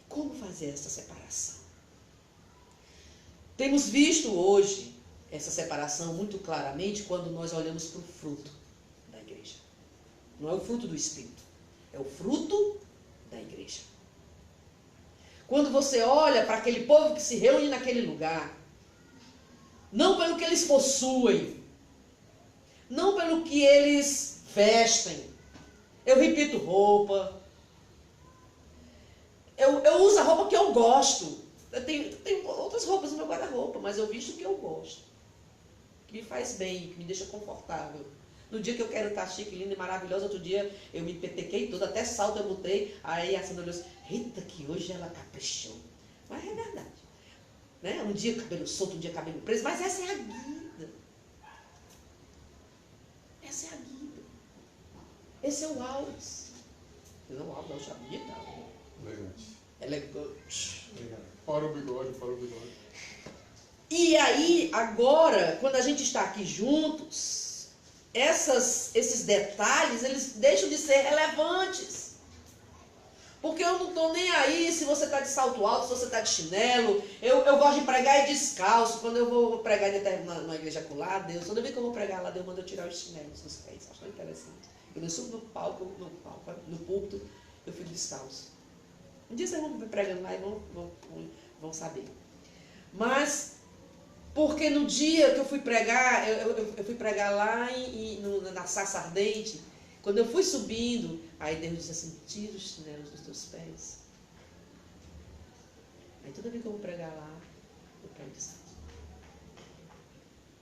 Como fazer essa separação? Temos visto hoje essa separação muito claramente quando nós olhamos para o fruto da igreja. Não é o fruto do Espírito, é o fruto da igreja. Quando você olha para aquele povo que se reúne naquele lugar, não pelo que eles possuem, não pelo que eles vestem. Eu repito roupa. Eu uso a roupa que eu gosto. Eu tenho outras roupas no meu guarda-roupa, mas eu visto o que eu gosto. Que me faz bem, que me deixa confortável. No dia que eu quero estar chique, linda e maravilhosa, outro dia eu me petequei toda, até salto eu botei. Aí a Sandra olhou assim, eita, que hoje ela caprichou. Mas é verdade. Né? Um dia cabelo solto, um dia cabelo preso, mas essa é a vida. Essa é a vida. Esse é o Alves. Não, o Alves é bonita. Elegante. Elegante. Fora o bigode, fora o bigode. E aí, agora, quando a gente está aqui juntos, esses detalhes, eles deixam de ser relevantes. Porque eu não estou nem aí se você está de salto alto, se você está de chinelo. Eu gosto de pregar e descalço. Quando eu vou pregar numa igreja com lá, Deus, toda vez que eu vou pregar lá, Deus manda eu tirar os chinelos dos pés. Acho tão interessante. Eu não subo no púlpito, eu fico descalço. Um dia vocês vão me pregando lá e vão saber. Mas, porque no dia que eu fui pregar, eu fui pregar lá na Sarça Ardente, quando eu fui subindo, aí Deus disse assim, tira os chinelos dos teus pés. Aí toda vez que eu vou pregar lá, eu prego isso.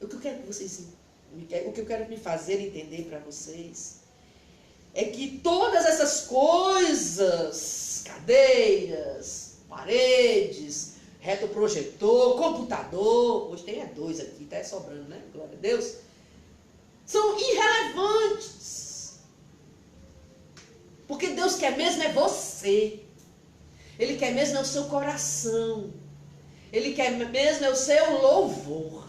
O que eu quero que vocês, o que eu quero me fazer entender para vocês, é que todas essas coisas, cadeiras, paredes, retroprojetor, computador, hoje tem 2 aqui, tá sobrando, né? Glória a Deus. São irrelevantes. Porque Deus quer mesmo é você. Ele quer mesmo é o seu coração. Ele quer mesmo é o seu louvor.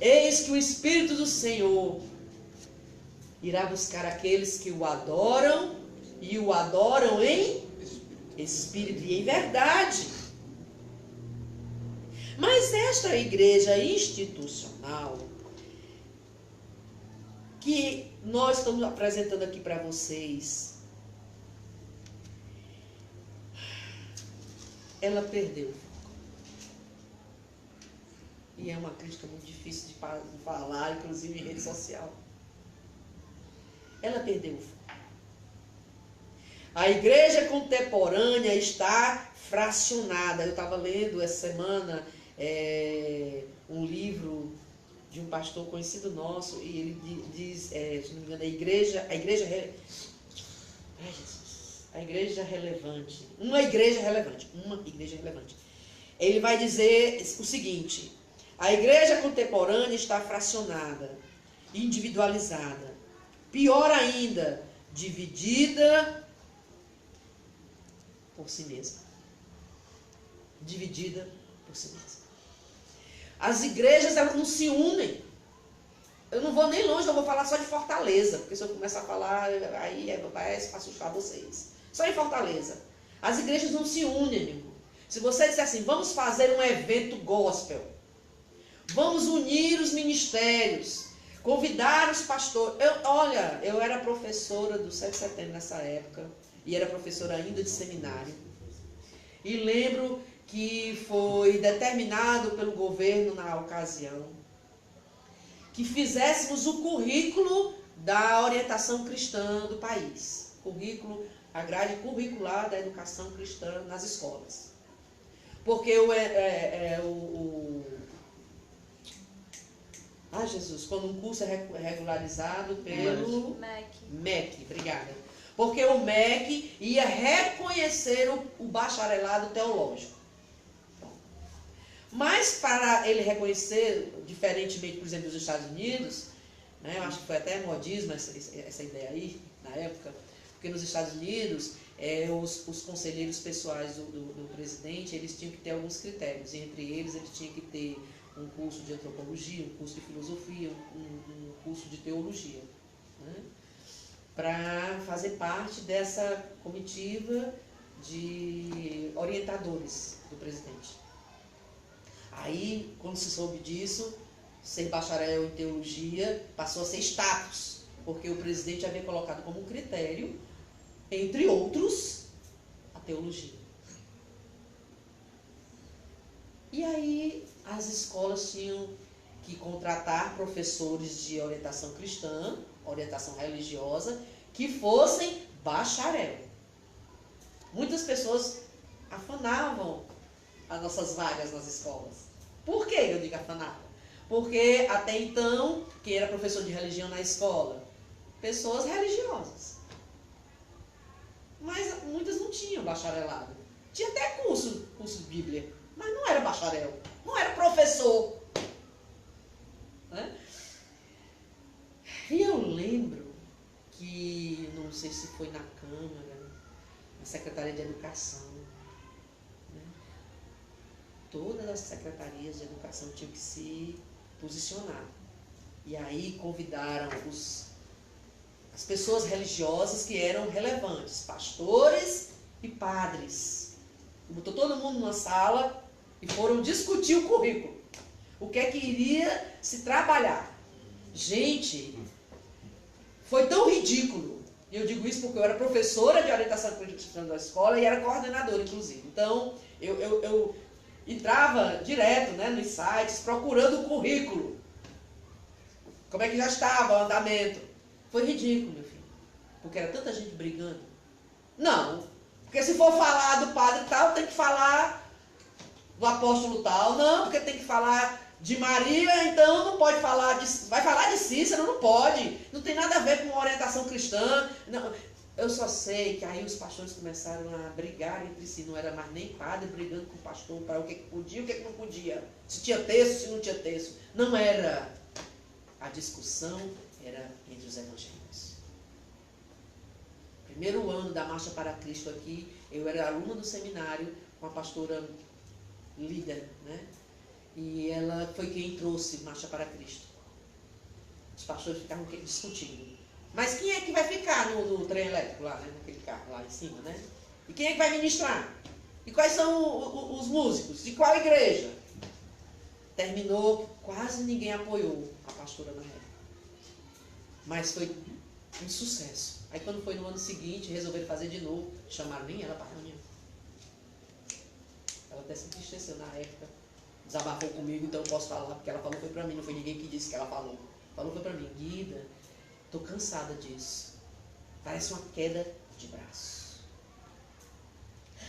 Eis que o Espírito do Senhor irá buscar aqueles que o adoram e o adoram em espírito e em verdade. Mas esta igreja institucional que nós estamos apresentando aqui para vocês, ela perdeu o foco. E é uma crítica muito difícil de falar, inclusive em rede social. Ela perdeu o foco. A igreja contemporânea está fracionada. Eu estava lendo essa semana um livro de um pastor conhecido nosso, e ele diz, se não me engano, a igreja relevante. Uma igreja relevante. Ele vai dizer o seguinte: a igreja contemporânea está fracionada, individualizada, pior ainda, dividida por si mesma. Dividida por si mesma. As igrejas, elas não se unem. Eu não vou nem longe, eu vou falar só de Fortaleza, porque se eu começar a falar, aí vai assustar vocês. Só em Fortaleza. As igrejas não se unem, amigo. Se você disser assim, vamos fazer um evento gospel, vamos unir os ministérios, convidar os pastores. Eu era professora do 7 de setembro nessa época, e era professora ainda de seminário. E lembro que foi determinado pelo governo na ocasião que fizéssemos o currículo da orientação cristã do país. A grade curricular da educação cristã nas escolas. Porque quando um curso é regularizado pelo MEC, obrigada. Porque o MEC ia reconhecer o bacharelado teológico. Mas para ele reconhecer, diferentemente, por exemplo, dos Estados Unidos, né, eu acho que foi até modismo essa ideia aí, na época, porque nos Estados Unidos, os conselheiros pessoais do presidente, eles tinham que ter alguns critérios, e entre eles, eles tinham que ter um curso de antropologia, um curso de filosofia, um curso de teologia, né, para fazer parte dessa comitiva de orientadores do presidente. Aí, quando se soube disso, ser bacharel em teologia passou a ser status, porque o presidente havia colocado como critério, entre outros, a teologia. E aí, as escolas tinham que contratar professores de orientação cristã, orientação religiosa, que fossem bacharel. Muitas pessoas afanavam as nossas vagas nas escolas. Por que eu digo afanavam? Porque até então, quem era professor de religião na escola? Pessoas religiosas. Mas muitas não tinham bacharelado. Tinha até curso de Bíblia, mas não era bacharel, não era professor. Né? E eu lembro que, não sei se foi na Câmara, na Secretaria de Educação, né? Todas as secretarias de educação tinham que se posicionar. E aí convidaram as pessoas religiosas que eram relevantes, pastores e padres. Botou todo mundo numa sala e foram discutir o currículo. O que é que iria se trabalhar? Gente, foi tão ridículo. E eu digo isso porque eu era professora de orientação cristã da escola e era coordenadora, inclusive. Então, entrava direto, né, nos sites, procurando o currículo. Como é que já estava o andamento. Foi ridículo, meu filho. Porque era tanta gente brigando. Não. Porque se for falar do padre tal, tem que falar do apóstolo tal. Não, porque tem que falar de Maria, então não pode falar de... Vai falar de Cícero, não pode. Não tem nada a ver com orientação cristã. Não. Eu só sei que aí os pastores começaram a brigar entre si. Não era mais nem padre brigando com o pastor para o que podia e o que não podia. Se tinha texto, se não tinha texto. Não era. A discussão era entre os evangélicos. Primeiro ano da Marcha para Cristo aqui, eu era aluna do seminário com a pastora líder, né? E ela foi quem trouxe Marcha para Cristo. Os pastores ficavam discutindo. Mas quem é que vai ficar no trem elétrico lá, né? Naquele carro lá em cima, né? E quem é que vai ministrar? E quais são os músicos? De qual igreja? Terminou, quase ninguém apoiou a pastora na época. Mas foi um sucesso. Aí quando foi no ano seguinte, resolveram fazer de novo. Chamaram nem ela para a reunião. Ela até se entristeceu na época. Desabafou comigo, então eu posso falar, porque ela falou foi para mim, não foi ninguém que disse que ela falou. Falou foi para mim, Guida, estou cansada disso. Parece uma queda de braço.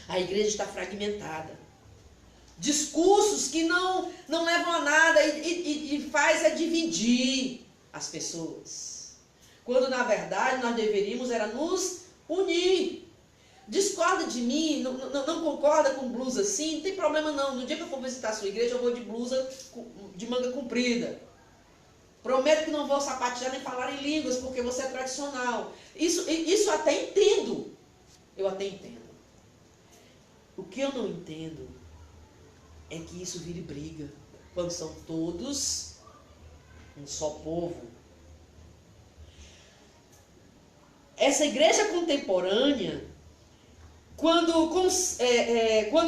A igreja está fragmentada. Discursos que não levam a nada e faz é dividir as pessoas. Quando na verdade nós deveríamos era nos unir. Discorda de mim, não concorda com blusa assim, não tem problema não. No dia que eu for visitar a sua igreja, eu vou de blusa de manga comprida. Prometo que não vou sapatear nem falar em línguas, porque você é tradicional. Isso até entendo. Eu até entendo. O que eu não entendo é que isso vire briga, quando são todos um só povo. Essa igreja contemporânea, quando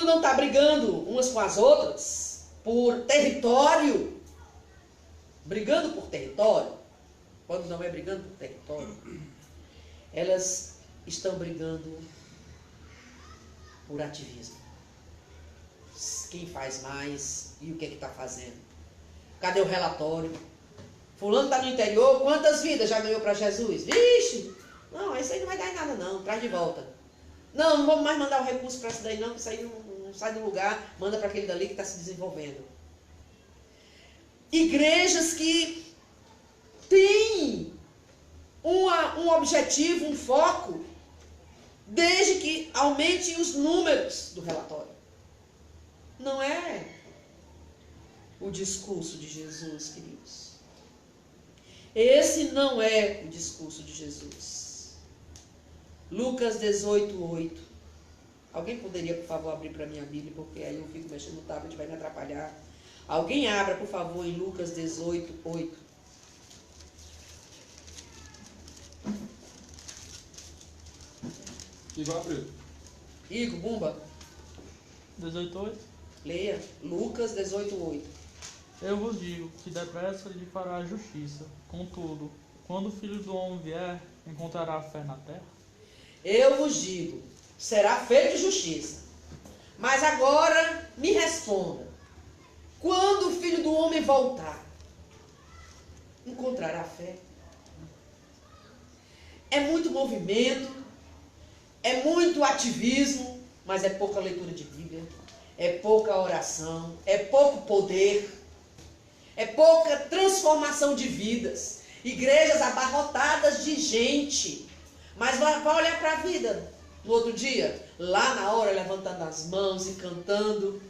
não está brigando umas com as outras, por território, brigando por território, quando não é brigando por território, elas estão brigando por ativismo. Quem faz mais e o que está fazendo? Cadê o relatório? Fulano está no interior, quantas vidas já ganhou para Jesus? Vixe! Não, isso aí não vai dar em nada não, traz de volta. Não vamos mais mandar o recurso para isso daí não, que isso aí não sai do lugar, manda para aquele dali que está se desenvolvendo. Igrejas que têm um objetivo, um foco, desde que aumente os números do relatório. Não é o discurso de Jesus, queridos. Esse não é o discurso de Jesus. Lucas 18:8. Alguém poderia, por favor, abrir para mim a Bíblia, porque aí eu fico mexendo no tablet, vai me atrapalhar. Alguém abra, por favor, em Lucas 18:8. Igor abriu. Igor, Bumba, 18:8. leia. Lucas 18:8. Eu vos digo que depressa lhe fará justiça. Contudo, quando o Filho do Homem vier, encontrará fé na terra? Eu vos digo, será feita justiça. Mas agora me responda. Quando o Filho do Homem voltar, encontrará fé? É muito movimento, é muito ativismo, mas é pouca leitura de Bíblia, é pouca oração, é pouco poder, é pouca transformação de vidas. Igrejas abarrotadas de gente, mas vai olhar para a vida no outro dia, lá na hora levantando as mãos e cantando.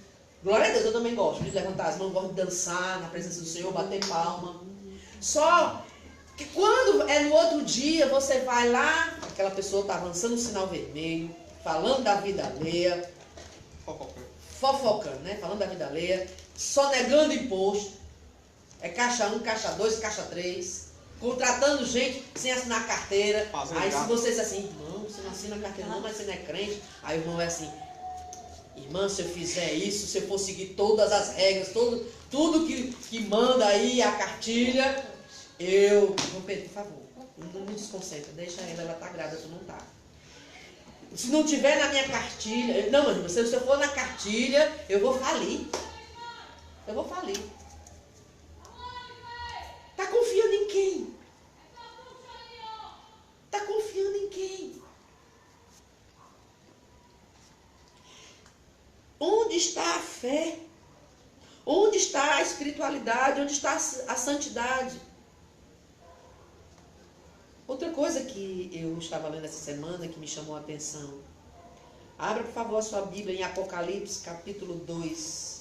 Glória a Deus, eu também gosto de levantar as mãos, gosto de dançar na presença do Senhor, bater palma. Só que quando é no outro dia, você vai lá, aquela pessoa está avançando o sinal vermelho, falando da vida alheia, fofocando, né? Falando da vida alheia, só negando imposto, é caixa 1, caixa 2, caixa 3, contratando gente sem assinar carteira. Aí se você diz assim, irmão, você não assina carteira não, mas você não é crente, aí o irmão é assim, irmã, se eu fizer isso, se eu for seguir todas as regras, tudo que manda aí a cartilha, eu vou pedir, por favor, não me desconcentra, deixa ela tá grávida, tu não tá. Se não tiver na minha cartilha... Não, mas se eu for na cartilha, eu vou falir. Eu vou falir. Está confiando em quem? Está confiando em quem? Onde está a fé? Onde está a espiritualidade? Onde está a santidade? Outra coisa que eu estava lendo essa semana que me chamou a atenção. Abra, por favor, a sua Bíblia em Apocalipse, capítulo 2.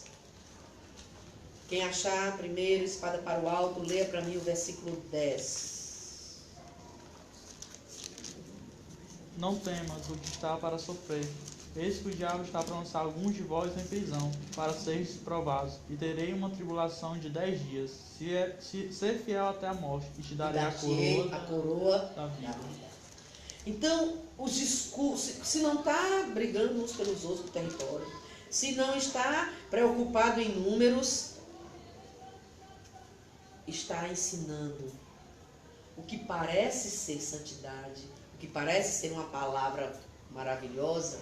Quem achar primeiro, espada para o alto, leia para mim o versículo 10. Não temas o que está para sofrer. Eis que o diabo está para lançar alguns de vós em prisão, para seres provados, e terei uma tribulação de 10 dias. Ser fiel até a morte, e te darei a coroa da vida. Então, os discursos, se não está brigando uns pelos outros no território, se não está preocupado em números, está ensinando o que parece ser santidade, o que parece ser uma palavra maravilhosa,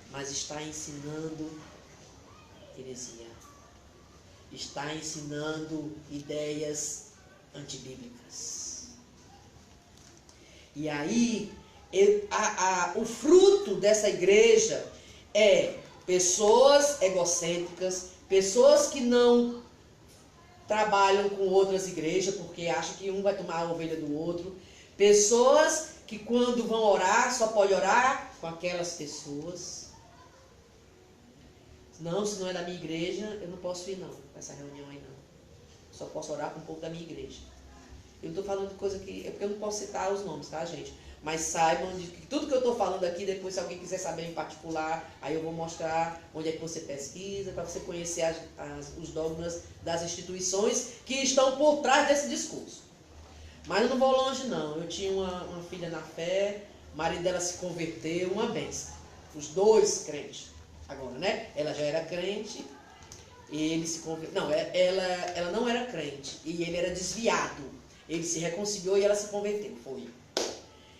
mas está ensinando heresia. Está ensinando ideias antibíblicas. E aí, o fruto dessa igreja é pessoas egocêntricas, pessoas que não trabalham com outras igrejas porque acham que um vai tomar a ovelha do outro, pessoas que quando vão orar só pode orar com aquelas pessoas. Não, se não é da minha igreja, eu não posso ir não, para essa reunião aí não. Só posso orar com um pouco da minha igreja. Eu estou falando de coisa que... É porque eu não posso citar os nomes, tá, gente? Mas saibam de que tudo que eu estou falando aqui, depois se alguém quiser saber em particular, aí eu vou mostrar onde é que você pesquisa, para você conhecer os dogmas das instituições que estão por trás desse discurso. Mas eu não vou longe não. Eu tinha uma filha na fé, o marido dela se converteu, uma benção. Os dois crentes. Agora, né? Ela já era crente, ele se converteu. Não, ela não era crente e ele era desviado. Ele se reconciliou e ela se converteu. Foi.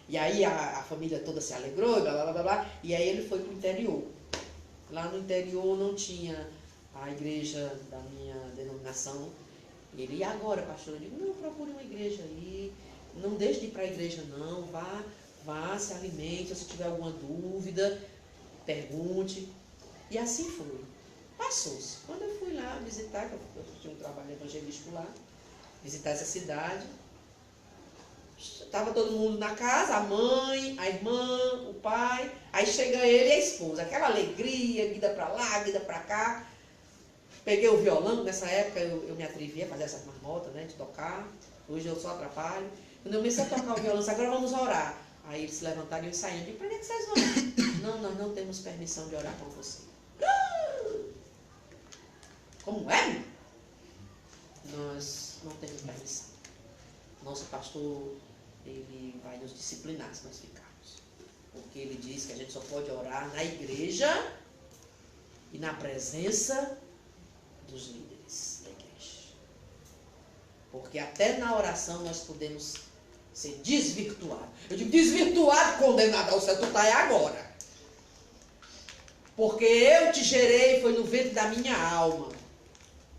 E aí a família toda se alegrou, blá, blá, blá, blá, e aí ele foi para o interior. Lá no interior não tinha a igreja da minha denominação. Ele, e agora, pastor? Eu digo, não, procure uma igreja aí, não deixe de ir para a igreja não, vá, se alimente, se tiver alguma dúvida, pergunte. E assim foi. Passou-se. Quando eu fui lá visitar, que eu tinha um trabalho evangelístico lá, visitar essa cidade, estava todo mundo na casa, a mãe, a irmã, o pai, aí chega ele e a esposa, aquela alegria, vida para lá, vida para cá. Peguei o violão, nessa época eu me atrevi a fazer essas marmotas, né, de tocar, hoje eu só atrapalho. Quando eu comecei a tocar o violão, disse, agora vamos orar. Aí eles se levantaram e eu saí, eu disse, para que vocês vão? Não, nós não temos permissão de orar com você. Como é? Nós não temos permissão. Nosso pastor, ele vai nos disciplinar se nós ficarmos. Porque ele diz que a gente só pode orar na igreja e na presença dos líderes da igreja. Porque até na oração nós podemos ser desvirtuados. Eu digo desvirtuado, condenado ao céu, tu está aí agora. Porque eu te gerei, foi no ventre da minha alma.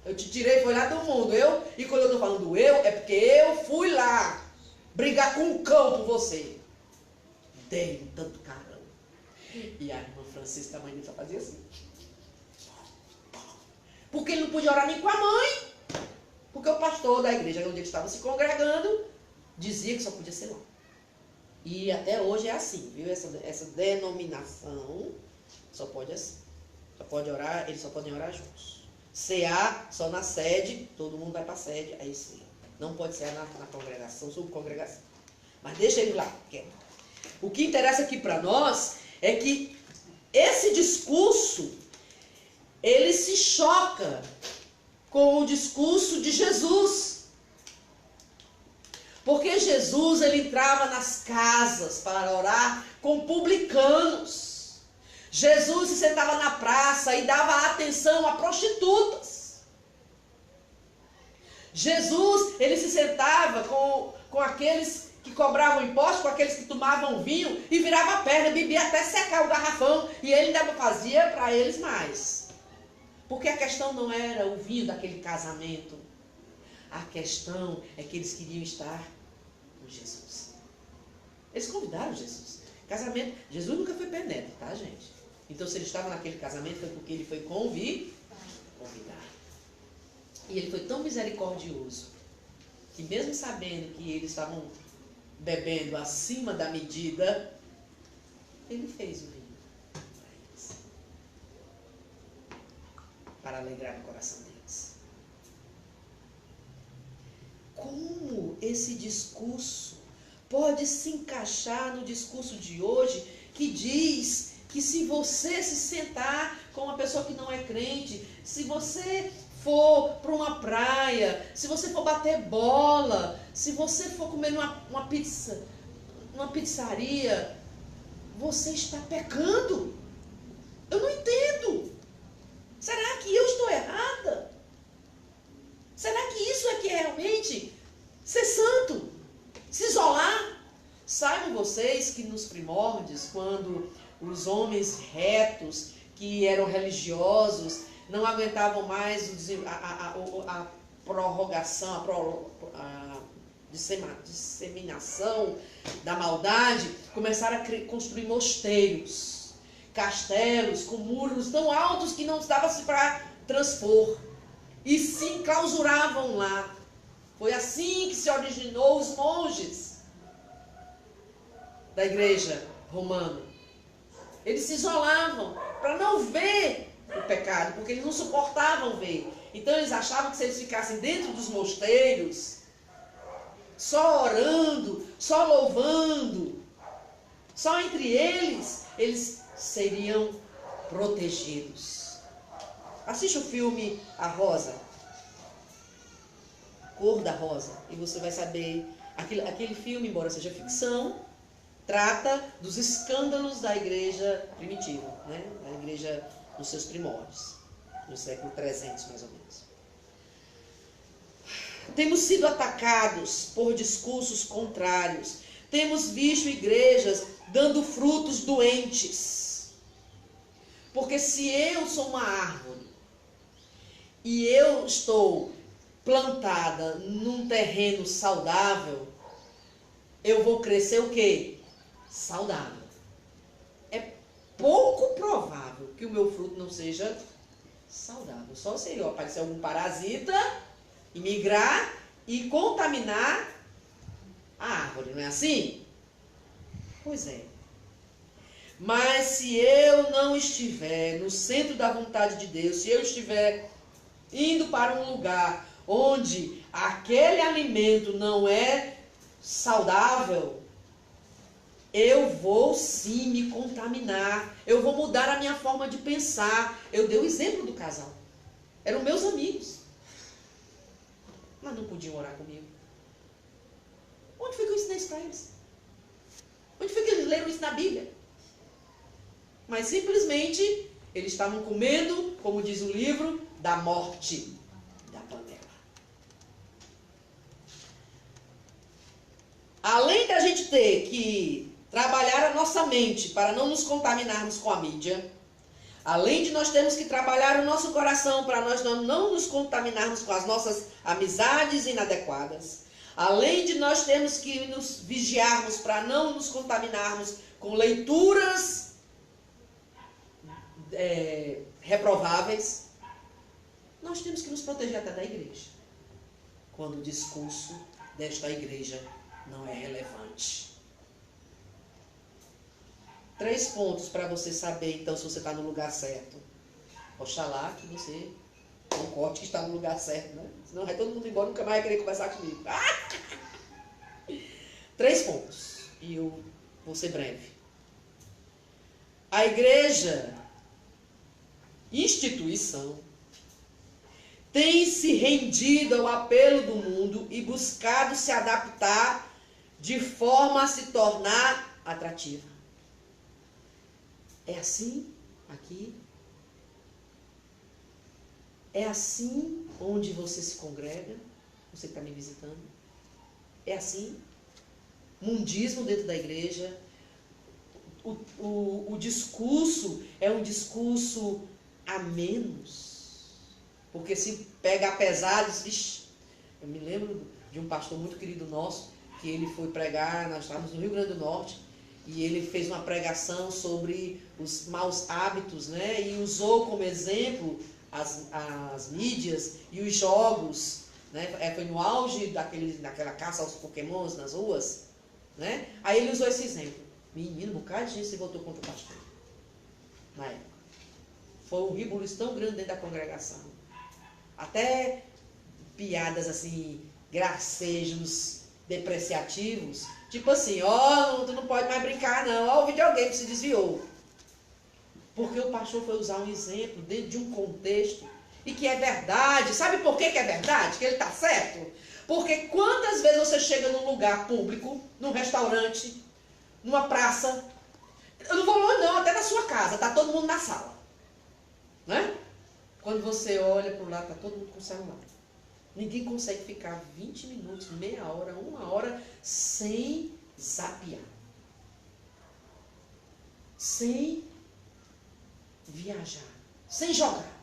Eu te tirei, foi lá do mundo. E quando eu estou falando eu, é porque eu fui lá brigar com o cão por você. Dei um tanto carão. E a irmã Francisca, a mãe dele, só fazia assim. Porque ele não podia orar nem com a mãe. Porque o pastor da igreja onde ele estava se congregando dizia que só podia ser lá. E até hoje é assim, viu? Essa denominação só pode assim. Só pode orar, eles só podem orar juntos. CA só na sede, todo mundo vai para a sede, aí sim. Não pode ser na congregação, subcongregação. Mas deixa ele lá, quieto. O que interessa aqui para nós é que esse discurso, ele se choca com o discurso de Jesus. Porque Jesus, ele entrava nas casas para orar com publicanos. Jesus se sentava na praça e dava atenção a prostitutas. Jesus, ele se sentava com aqueles que cobravam imposto com aqueles que tomavam vinho e virava a perna, bebia até secar o garrafão, e ele ainda fazia para eles mais. Porque a questão não era o vinho daquele casamento. A questão é que eles queriam estar com Jesus. Eles convidaram Jesus. Casamento, Jesus nunca foi penetra, tá, gente? Então, se ele estava naquele casamento, foi porque ele foi convidar. E ele foi tão misericordioso, que mesmo sabendo que eles estavam bebendo acima da medida, ele fez o vinho para eles. Para alegrar o coração deles. Como esse discurso pode se encaixar no discurso de hoje, que diz que se você se sentar com uma pessoa que não é crente, se você for para uma praia, se você for bater bola, se você for comer numa pizzaria, você está pecando? Eu não entendo. Será que eu estou errada? Será que isso é que é realmente ser santo? Se isolar? Saibam vocês que nos primórdios, quando os homens retos, que eram religiosos, não aguentavam mais a prorrogação, a disseminação da maldade, começaram a construir mosteiros, castelos com muros tão altos que não dava-se para transpor, e se enclausuravam lá. Foi assim que se originou os monges da igreja romana. Eles se isolavam para não ver o pecado, porque eles não suportavam ver. Então eles achavam que se eles ficassem dentro dos mosteiros, só orando, só louvando, só entre eles seriam protegidos. Assiste o filme A Rosa, Cor da Rosa, e você vai saber, aquele filme, embora seja ficção, trata dos escândalos da igreja primitiva, né? Da igreja nos seus primórdios, no século 300 mais ou menos. Temos sido atacados por discursos contrários. Temos visto igrejas dando frutos doentes. Porque se eu sou uma árvore e eu estou plantada num terreno saudável, eu vou crescer o quê? Saudável. É pouco provável que o meu fruto não seja saudável. Só se aparecer algum parasita, migrar e contaminar a árvore, não é assim? Pois é. Mas se eu não estiver no centro da vontade de Deus, se eu estiver indo para um lugar onde aquele alimento não é saudável, eu vou sim me contaminar, eu vou mudar a minha forma de pensar. Eu dei o exemplo do casal. Eram meus amigos, mas não podiam orar comigo. Onde foi que eu ensinei isso para eles? Onde foi que eles leram isso na Bíblia? Mas simplesmente eles estavam comendo, como diz o livro, da morte da panela. Além da gente ter que trabalhar a nossa mente para não nos contaminarmos com a mídia, além de nós termos que trabalhar o nosso coração para nós não nos contaminarmos com as nossas amizades inadequadas, além de nós termos que nos vigiarmos para não nos contaminarmos com leituras reprováveis, nós temos que nos proteger até da igreja, quando o discurso desta igreja não é relevante. 3 pontos para você saber, então, se você está no lugar certo. Oxalá que você concorde que está no lugar certo, né? Senão vai todo mundo embora, nunca mais vai querer conversar comigo. 3 pontos. E eu vou ser breve. A igreja, instituição, tem se rendido ao apelo do mundo e buscado se adaptar de forma a se tornar atrativa. É assim aqui? É assim onde você se congrega? Você que está me visitando? É assim? mundismo dentro da igreja. O discurso é um discurso a menos. Porque se pega pesados, vixi, eu me lembro de um pastor muito querido nosso, que ele foi pregar, nós estávamos no Rio Grande do Norte, e ele fez uma pregação sobre os maus hábitos, né? E usou como exemplo as mídias e os jogos, né? Foi no auge daquela caça aos pokémons nas ruas, né? Aí ele usou esse exemplo. Menino, um bocado de gente se voltou contra o pastor na época. Foi um ribuliço tão grande dentro da congregação. Até piadas assim, gracejos depreciativos, tipo assim, ó, tu não pode mais brincar não, ó, o videogame se desviou. Porque o pastor foi usar um exemplo dentro de um contexto e que é verdade. Sabe por que é verdade? Que ele está certo? Porque quantas vezes você chega num lugar público, num restaurante, numa praça, eu não vou longe não, até na sua casa, está todo mundo na sala, né? Quando você olha para o lado, está todo mundo com o celular. Ninguém consegue ficar 20 minutos, meia hora, 1 hora sem zapear, sem viajar, sem jogar.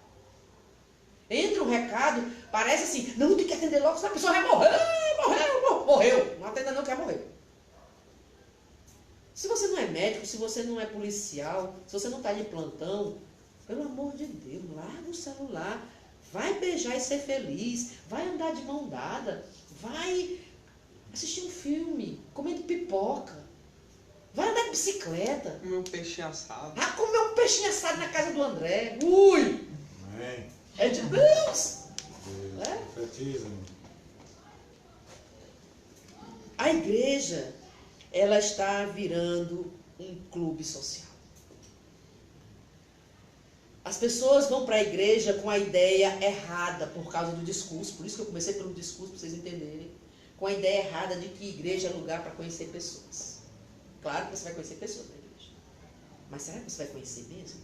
Entra um recado, parece assim, não, tem que atender logo, senão a pessoa vai morrer. Morreu. Não atenda não, quer morrer. Se você não é médico, se você não é policial, se você não está de plantão, pelo amor de Deus, larga o celular, vai beijar e ser feliz, vai andar de mão dada, vai assistir um filme, comendo pipoca, vai andar de bicicleta. Comer um peixe assado. Ah, comer um peixinho assado na casa do André. Ui! É de Deus! A igreja, ela está virando um clube social. As pessoas vão para a igreja com a ideia errada por causa do discurso. Por isso que eu comecei pelo discurso, para vocês entenderem. Com a ideia errada de que igreja é lugar para conhecer pessoas. Claro que você vai conhecer pessoas na igreja. Mas será que você vai conhecer mesmo?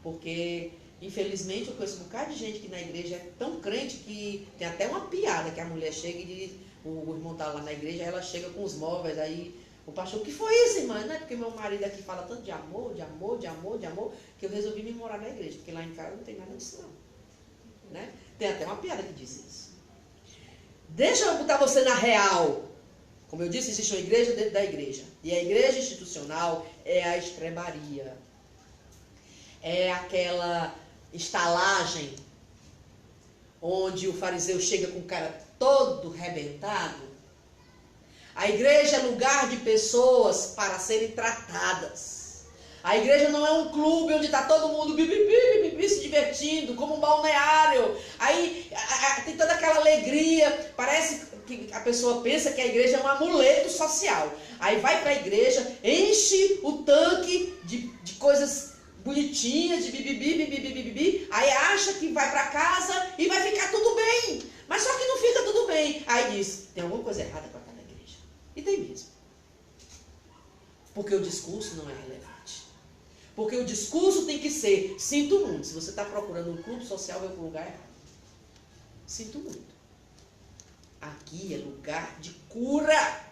Porque, infelizmente, eu conheço um bocado de gente que na igreja é tão crente que tem até uma piada que a mulher chega e diz, o irmão está lá na igreja, aí ela chega com os móveis, aí o pastor, o que foi isso, irmã? Não é porque meu marido aqui fala tanto de amor, que eu resolvi me morar na igreja, porque lá em casa não tem nada disso não. Né? Tem até uma piada que diz isso. Deixa eu botar você na real. Como eu disse, existe uma igreja dentro da igreja. E a igreja institucional é a estrebaria. É aquela estalagem onde o fariseu chega com o cara todo rebentado. A igreja é lugar de pessoas para serem tratadas. A igreja não é um clube onde está todo mundo se divertindo, como um balneário. Aí tem toda aquela alegria. Parece que a pessoa pensa que a igreja é um amuleto social. Aí vai para a igreja, enche o tanque de coisas bonitinhas, de bibibi, aí acha que vai para casa e vai ficar tudo bem. Mas só que não fica tudo bem. Aí diz, tem alguma coisa errada com a igreja. E tem mesmo. Porque o discurso não é relevante. Porque o discurso tem que ser, sinto muito, se você está procurando um clube social, vai para o lugar errado. Sinto muito. Aqui é lugar de cura.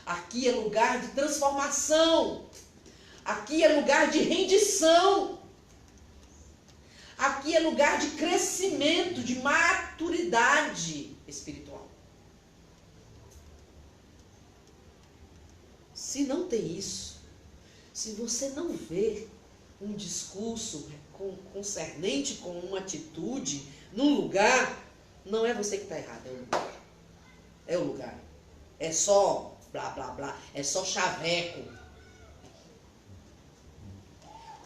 Aqui é lugar de transformação. Aqui é lugar de rendição. Aqui é lugar de crescimento, de maturidade espiritual. Se não tem isso, se você não vê um discurso concernente com uma atitude num lugar, não é você que está errado, é o lugar. É o lugar. É só blá, blá, blá. É só chaveco.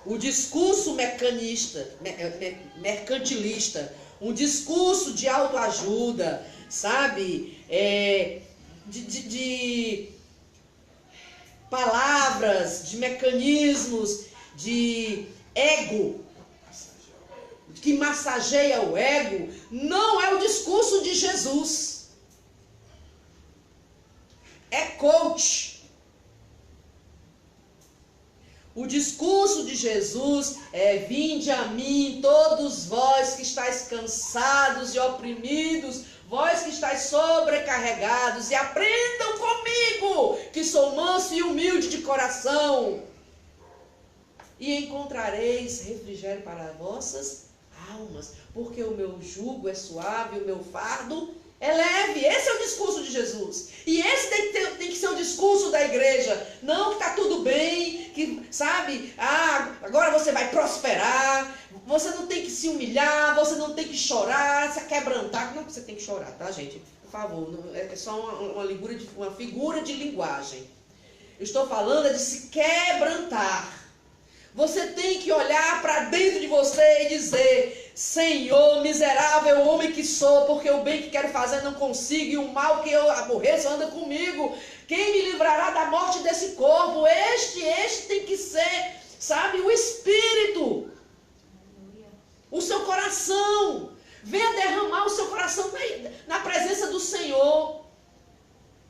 O discurso mercantilista, um discurso de autoajuda, sabe? De palavras, de mecanismos, de ego, que massageia o ego, não é o discurso de Jesus. É coach. O discurso de Jesus é: vinde a mim, todos vós que estáis cansados e oprimidos, vós que estáis sobrecarregados, e aprendam comigo, que sou manso e humilde de coração, e encontrareis refrigério para vossas almas, porque o meu jugo é suave, o meu fardo é leve. Esse é o discurso de Jesus. E esse tem que ser o discurso da igreja. Não que está tudo bem, que, sabe, agora você vai prosperar, você não tem que se humilhar, você não tem que chorar, se quebrantar. Não é que você tem que chorar, tá, gente? Por favor, é só uma figura de linguagem. Eu estou falando de se quebrantar. Você tem que olhar para dentro de você e dizer: Senhor, miserável homem que sou, porque o bem que quero fazer não consigo, e o mal que eu aborreço anda comigo. Quem me livrará da morte desse corpo? Este tem que ser, sabe, o espírito. O seu coração. Venha derramar o seu coração na presença do Senhor.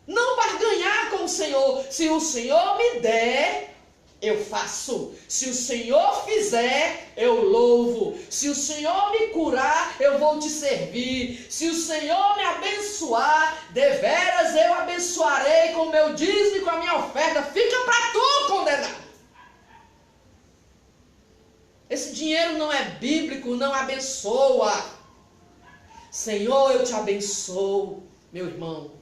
Não barganhar com o Senhor. Se o Senhor me der, eu faço. Se o Senhor fizer, eu louvo. Se o Senhor me curar, eu vou te servir. Se o Senhor me abençoar, deveras eu abençoarei com o meu dízimo e com a minha oferta. Fica para tu, condenado. Esse dinheiro não é bíblico, não abençoa. Senhor, eu te abençoo, meu irmão.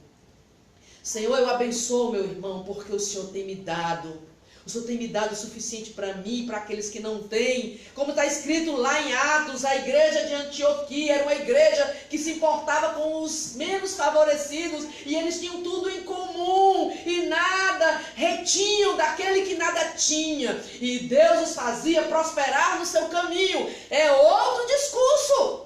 Senhor, eu abençoo, meu irmão, porque o Senhor tem me dado. O Senhor tem me dado o suficiente para mim e para aqueles que não têm. Como está escrito lá em Atos, a igreja de Antioquia era uma igreja que se importava com os menos favorecidos. E eles tinham tudo em comum e nada retinham daquele que nada tinha. E Deus os fazia prosperar no seu caminho. É outro discurso.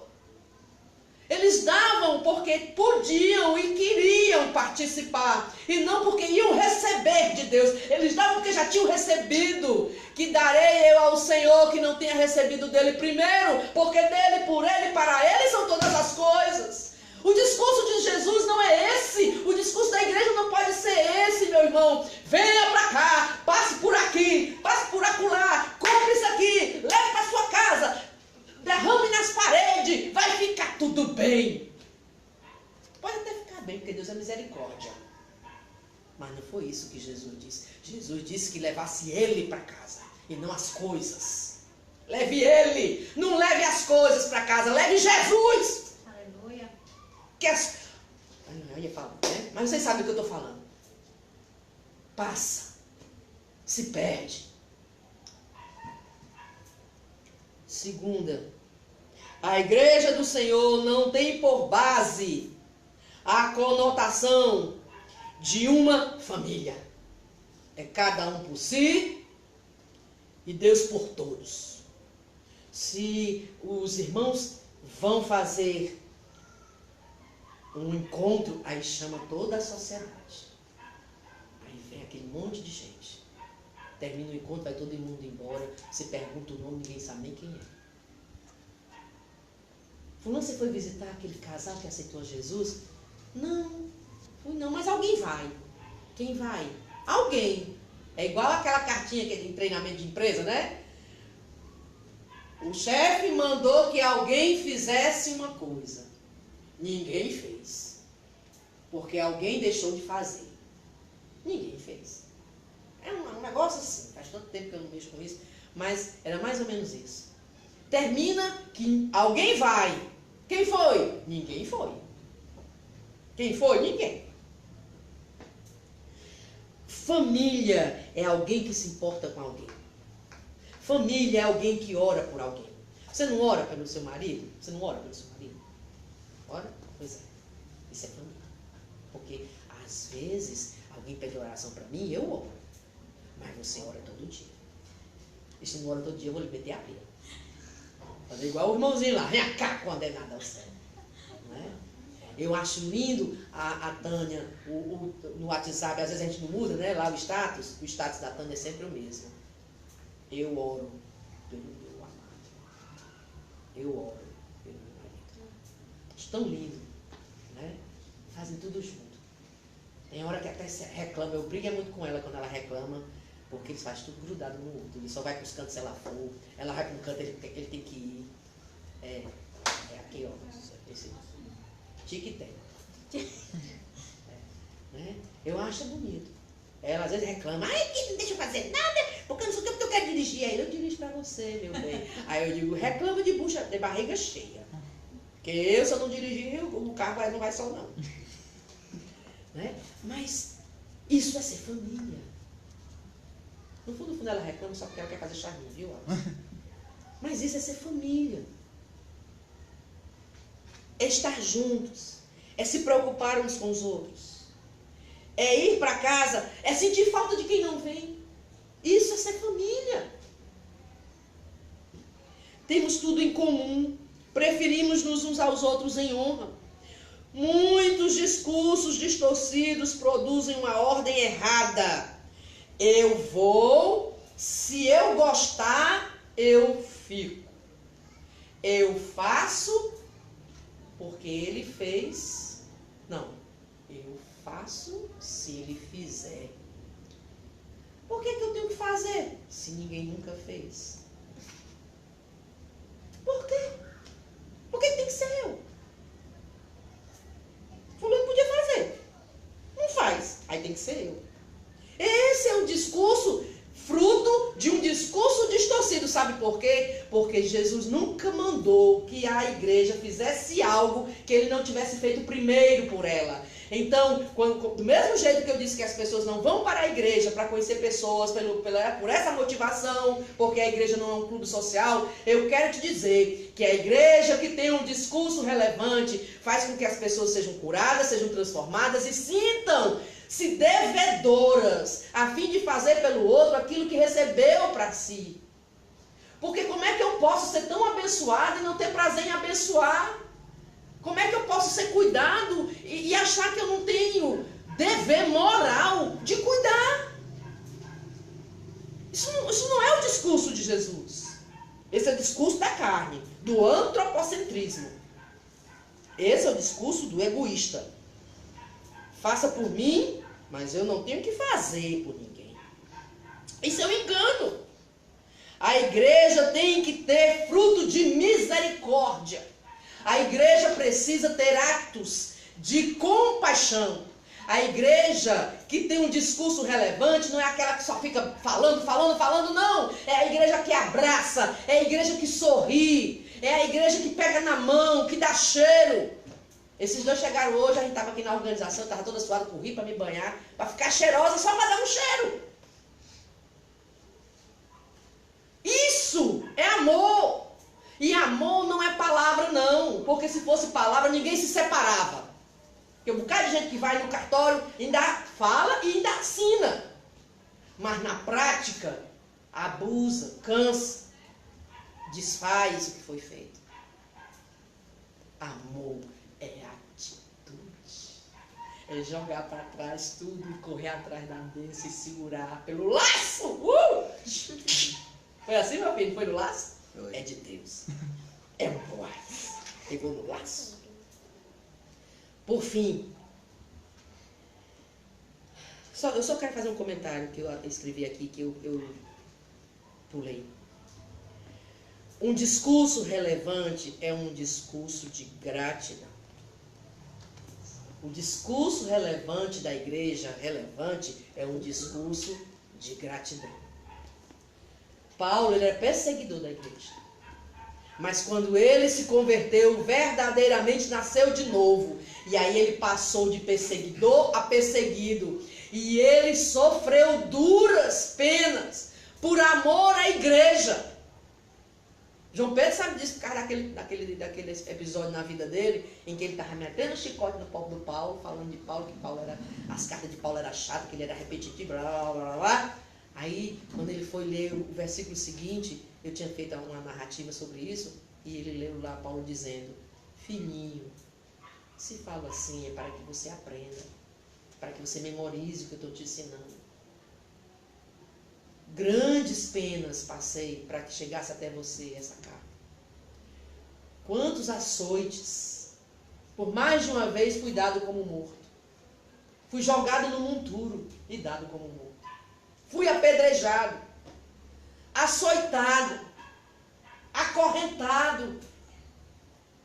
Eles davam porque podiam e queriam participar, e não porque iam receber de Deus. Eles davam porque já tinham recebido. Que darei eu ao Senhor que não tenha recebido dele primeiro, porque dele, por ele, para ele são todas as coisas. O discurso de Jesus não é esse. O discurso da igreja não pode ser esse, meu irmão. Venha para cá, passe por aqui, passe por acolá, compre isso aqui, leve para sua casa, derrame nas paredes, vai ficar tudo bem. Pode até ficar bem, porque Deus é misericórdia. Mas não foi isso que Jesus disse. Jesus disse que levasse ele para casa e não as coisas. Leve ele, não leve as coisas para casa, leve Jesus. Aleluia. Eu ia falar, né? Mas vocês sabem o que eu estou falando. Passa, se perde. Segunda, a igreja do Senhor não tem por base a conotação de uma família. É cada um por si e Deus por todos. Se os irmãos vão fazer um encontro, aí chama toda a sociedade. Aí vem aquele monte de gente. Termina o encontro, vai todo mundo embora. Você pergunta o nome, ninguém sabe nem quem é. Fulano, você foi visitar aquele casal que aceitou Jesus? Não, fui não, mas alguém vai. Quem vai? Alguém. É igual aquela cartinha que é de treinamento de empresa, né? O chefe mandou que alguém fizesse uma coisa. Ninguém fez. Porque alguém deixou de fazer. Ninguém fez. É um negócio assim. Faz tanto tempo que eu não mexo com isso. Mas era mais ou menos isso. Termina que alguém vai. Quem foi? Ninguém foi. Quem foi? Ninguém. Família é alguém que se importa com alguém. Família é alguém que ora por alguém. Você não ora pelo seu marido? Você não ora pelo seu marido? Ora? Pois é. Isso é família. Porque às vezes alguém pede oração para mim e eu oro. Mas você ora todo dia. E se não ora todo dia, eu vou lhe meter a pila. Fazer igual o irmãozinho lá, vem cá, condenado ao céu. Não é? Eu acho lindo a Tânia, no WhatsApp, às vezes a gente não muda, né? Lá o status da Tânia é sempre o mesmo. Eu oro pelo meu amado. Eu oro pelo meu marido. Acho tão lindo, né? Fazem tudo junto. Tem hora que até se reclama, eu brigo muito com ela quando ela reclama. Porque eles fazem tudo grudado no outro. Ele só vai para os cantos se ela for. Ela vai para um canto, ele tem que ir. É aqui, ó. Esse tique-tem. Né? Eu acho bonito. Ela às vezes reclama, ai, que não deixa eu fazer nada, porque eu não sei o que eu quero dirigir. Aí eu dirijo pra você, meu bem. Aí eu digo, reclama de bucha, de barriga cheia. Porque eu, se eu não dirigir, o carro não vai só não. Né? Mas isso é ser família. No fundo ela reclama só porque ela quer fazer charminho, viu? Mas isso é ser família. É estar juntos. É se preocupar uns com os outros. É ir para casa, é sentir falta de quem não vem. Isso é ser família. Temos tudo em comum. Preferimos-nos uns aos outros em honra. Muitos discursos distorcidos produzem uma ordem errada. Eu vou, se eu gostar, eu fico. Eu faço porque ele fez. Não, eu faço se ele fizer. Por que eu tenho que fazer se ninguém nunca fez? Por quê? Por que tem que ser eu? Fulano podia fazer. Não faz. Aí tem que ser eu. Esse é um discurso fruto de um discurso distorcido. Sabe por quê? Porque Jesus nunca mandou que a igreja fizesse algo que ele não tivesse feito primeiro por ela. Então, do mesmo jeito que eu disse que as pessoas não vão para a igreja para conhecer pessoas por essa motivação, porque a igreja não é um clube social, eu quero te dizer que a igreja que tem um discurso relevante faz com que as pessoas sejam curadas, sejam transformadas e sintam-se devedoras, a fim de fazer pelo outro aquilo que recebeu para si. Porque como é que eu posso ser tão abençoado e não ter prazer em abençoar? Como é que eu posso ser cuidado e achar que eu não tenho dever moral de cuidar? Isso não é o discurso de Jesus. Esse é o discurso da carne, do antropocentrismo. Esse é o discurso do egoísta. Faça por mim, mas eu não tenho que fazer por ninguém. Isso é um engano. A igreja tem que ter fruto de misericórdia. A igreja precisa ter atos de compaixão. A igreja que tem um discurso relevante não é aquela que só fica falando, não. É a igreja que abraça, é a igreja que sorri, é a igreja que pega na mão, que dá cheiro. Esses dois chegaram hoje, a gente estava aqui na organização, estava toda suada, corri para me banhar, para ficar cheirosa, só para dar um cheiro. Isso é amor. E amor não é palavra não, porque se fosse palavra ninguém se separava. Porque um bocado de gente que vai no cartório ainda fala e ainda assina. Mas na prática, abusa, cansa, desfaz o que foi feito. Amor é atitude. É jogar para trás tudo e correr atrás da dança e segurar pelo laço. Foi assim, meu filho? Foi no laço? É de Deus. É um laço. Pegou no laço. Por fim, eu só quero fazer um comentário que eu escrevi aqui, que eu pulei. Um discurso relevante é um discurso de gratidão. O discurso relevante da igreja, é um discurso de gratidão. Paulo, ele era perseguidor da igreja. Mas quando ele se converteu, verdadeiramente nasceu de novo. E aí ele passou de perseguidor a perseguido. E ele sofreu duras penas por amor à igreja. João Pedro sabe disso por causa daquele episódio na vida dele, em que ele estava metendo chicote no povo do Paulo, falando de Paulo, que as cartas de Paulo eram chatas, que ele era repetitivo, blá, blá, blá, blá. Aí, quando ele foi ler o versículo seguinte, eu tinha feito uma narrativa sobre isso, e ele leu lá Paulo dizendo: filhinho, se falo assim é para que você aprenda, para que você memorize o que eu estou te ensinando. Grandes penas passei para que chegasse até você essa carta. Quantos açoites, por mais de uma vez fui dado como morto. Fui jogado no monturo e dado como morto. fui apedrejado, açoitado, acorrentado,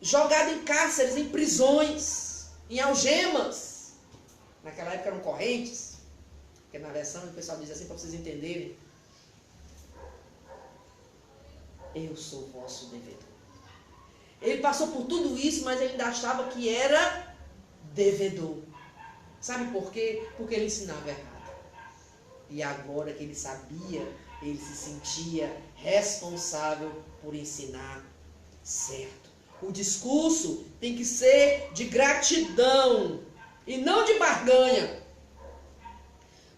jogado em cárceres, em prisões, em algemas. Naquela época eram correntes, porque na versão o pessoal diz assim para vocês entenderem. Eu sou vosso devedor. Ele passou por tudo isso, mas ele ainda achava que era devedor. Sabe por quê? Porque ele ensinava errado. E agora que ele sabia, ele se sentia responsável por ensinar certo. O discurso tem que ser de gratidão e não de barganha.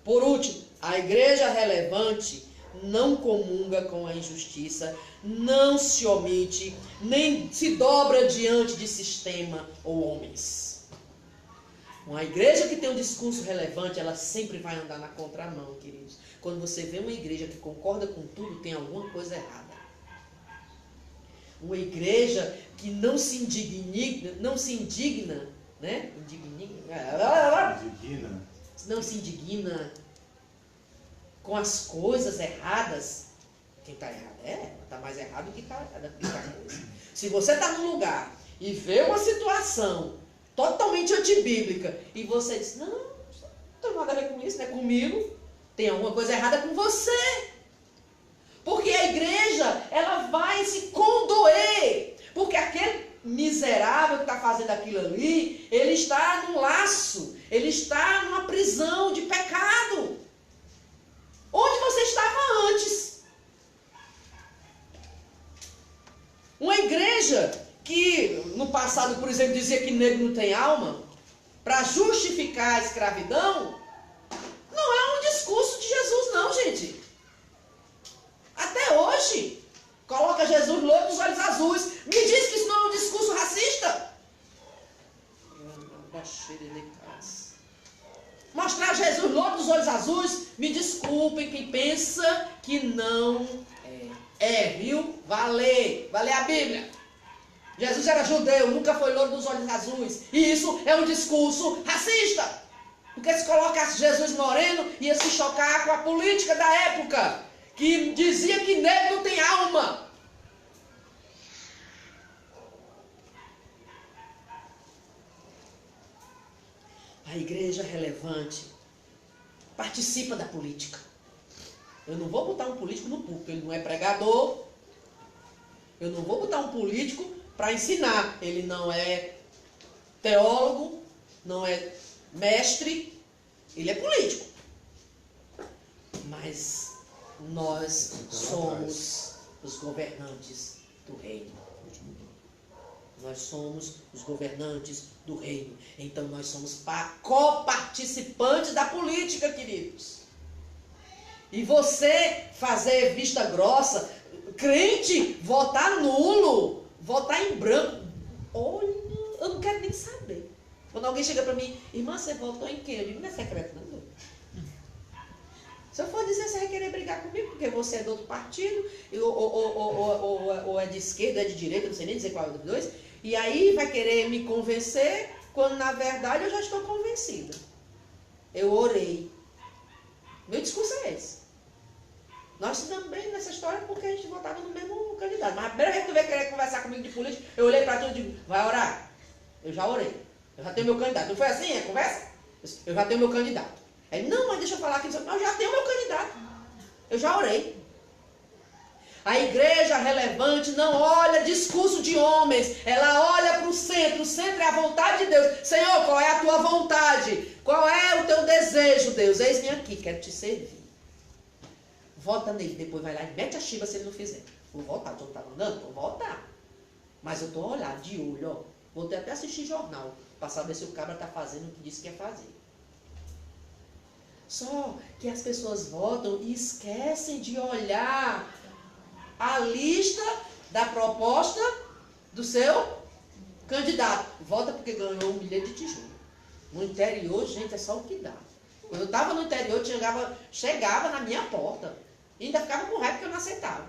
Por último, a igreja relevante não comunga com a injustiça, não se omite, nem se dobra diante de sistema ou homens. Uma igreja que tem um discurso relevante, ela sempre vai andar na contramão, queridos. Quando você vê uma igreja que concorda com tudo, tem alguma coisa errada. Uma igreja que não se indigna, não se com as coisas erradas. Quem está errado é ela, está mais errado do que está coisa. Se você está num lugar e vê uma situação totalmente antibíblica e você diz, não tem nada a ver com isso, não é comigo, tem alguma coisa errada com você. Porque a igreja, ela vai se condoer, porque aquele miserável que está fazendo aquilo ali, ele está num laço, ele está numa prisão de pecado. Onde você estava antes? Uma igreja que no passado, por exemplo, dizia que negro não tem alma, para justificar a escravidão, não é um discurso de Jesus não, gente. Até hoje, coloca Jesus loiro dos olhos azuis. Me diz que isso não é um discurso racista? Mostrar Jesus loiro dos olhos azuis, me desculpem quem pensa que não é. Viu? Vale a Bíblia. Jesus era judeu, nunca foi loiro dos olhos azuis. E isso é um discurso racista. Porque se colocasse Jesus moreno, ia se chocar com a política da época, que dizia que negro não tem alma. A igreja relevante participa da política. Eu não vou botar um político no púlpito, ele não é pregador. Eu não vou botar um político para ensinar. Ele não é teólogo, não é mestre, ele é político. Mas nós somos os governantes do reino. Nós somos os governantes do reino. Então nós somos coparticipantes da política, queridos. E você fazer vista grossa, crente, votar nulo, votar em branco. Olha, eu não quero nem saber. Quando alguém chega para mim, irmã, você votou em quem? Eu digo, não é secreto, não. Se eu for dizer, você vai querer brigar comigo, porque você é do outro partido, ou é de esquerda, é de direita, não sei nem dizer qual é dos dois, e aí vai querer me convencer, quando na verdade eu já estou convencida. Eu orei. Meu discurso é esse. Nós também nessa história porque a gente votava no mesmo candidato. Mas a primeira vez que tu veio querer conversar comigo de política, eu olhei para tu e digo, vai orar. Eu já orei. Eu já tenho meu candidato. Não foi assim a conversa? Eu já tenho meu candidato. Aí, não, mas deixa eu falar aqui. Eu já tenho meu candidato. Eu já orei. A igreja relevante não olha discurso de homens. Ela olha para o centro. O centro é a vontade de Deus. Senhor, qual é a tua vontade? Qual é o teu desejo, Deus? Eis-me aqui, quero te servir. Vota nele, depois vai lá e mete a chiva se ele não fizer. Vou votar, tu não tá mandando? Vou votar. Mas eu estou a olhar de olho, ó. Vou até assistir jornal, para saber se o cabra está fazendo o que disse que ia fazer. Só que as pessoas votam e esquecem de olhar a lista da proposta do seu candidato. Vota porque ganhou um bilhete de tijolo. No interior, gente, é só o que dá. Quando eu estava no interior, chegava na minha porta. E ainda ficava com raiva porque eu não aceitava.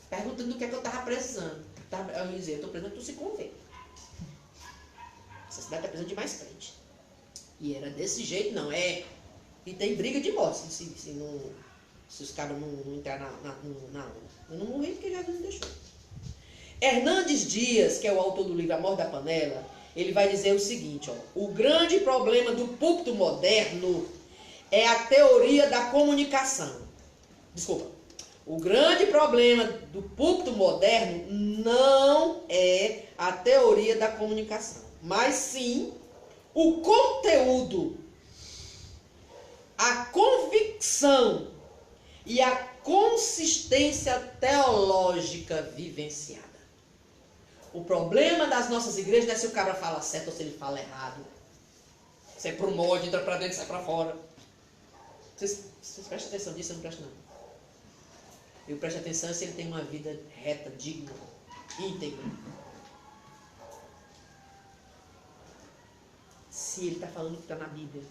Perguntando do que é que eu estava precisando. Eu dizia, eu estou precisando que tu se converta. Essa cidade está precisando de mais crente. E era desse jeito, não é? E tem briga de morte se os cabras não entrar na onda. Eu não morri porque Jesus não deixou. Hernandes Dias, que é o autor do livro A Morte da Panela, ele vai dizer o seguinte, ó: o grande problema do púlpito moderno é a teoria da comunicação. Desculpa. O grande problema do púlpito moderno não é a teoria da comunicação, mas sim o conteúdo, a convicção e a consistência teológica vivenciada. O problema das nossas igrejas não é se o cabra fala certo ou se ele fala errado. Se é pro molde, entra pra dentro, sai pra fora. Vocês prestam atenção nisso? Eu não presto não. Eu presto atenção se ele tem uma vida reta, digna, íntegra. Se ele está falando que está na Bíblia.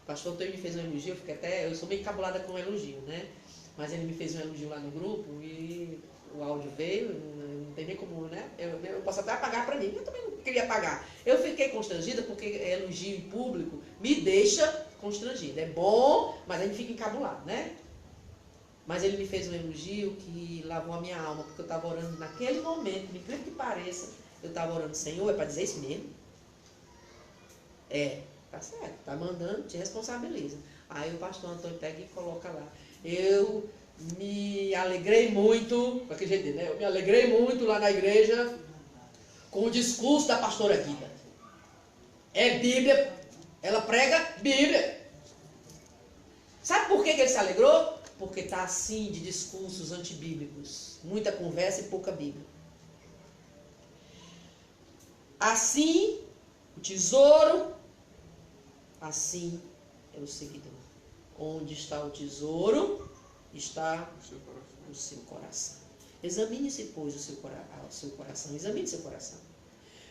O pastor Antônio me fez um elogio, eu sou meio cabulada com um elogio, né? Mas ele me fez um elogio lá no grupo e o áudio veio, não tem nem como, né? Eu posso até apagar para mim, eu também não queria apagar. Eu fiquei constrangida porque elogio em público me deixa constrangida. É bom, mas a gente fica encabulado, né? Mas ele me fez um elogio que lavou a minha alma, porque eu estava orando naquele momento, por incrível que pareça, eu estava orando, Senhor, é para dizer isso mesmo? É, tá certo, tá mandando, te responsabiliza. Aí o pastor Antônio pega e coloca lá. Eu me alegrei muito, daquele jeito dele, né? Eu me alegrei muito lá na igreja com o discurso da pastora Guida. É Bíblia, ela prega Bíblia. Sabe por que ele se alegrou? Porque está assim de discursos antibíblicos. Muita conversa e pouca Bíblia. Assim, o tesouro, assim é o seguidor. Onde está o tesouro, está o seu coração. Examine-se, pois, o seu coração. Examine seu coração.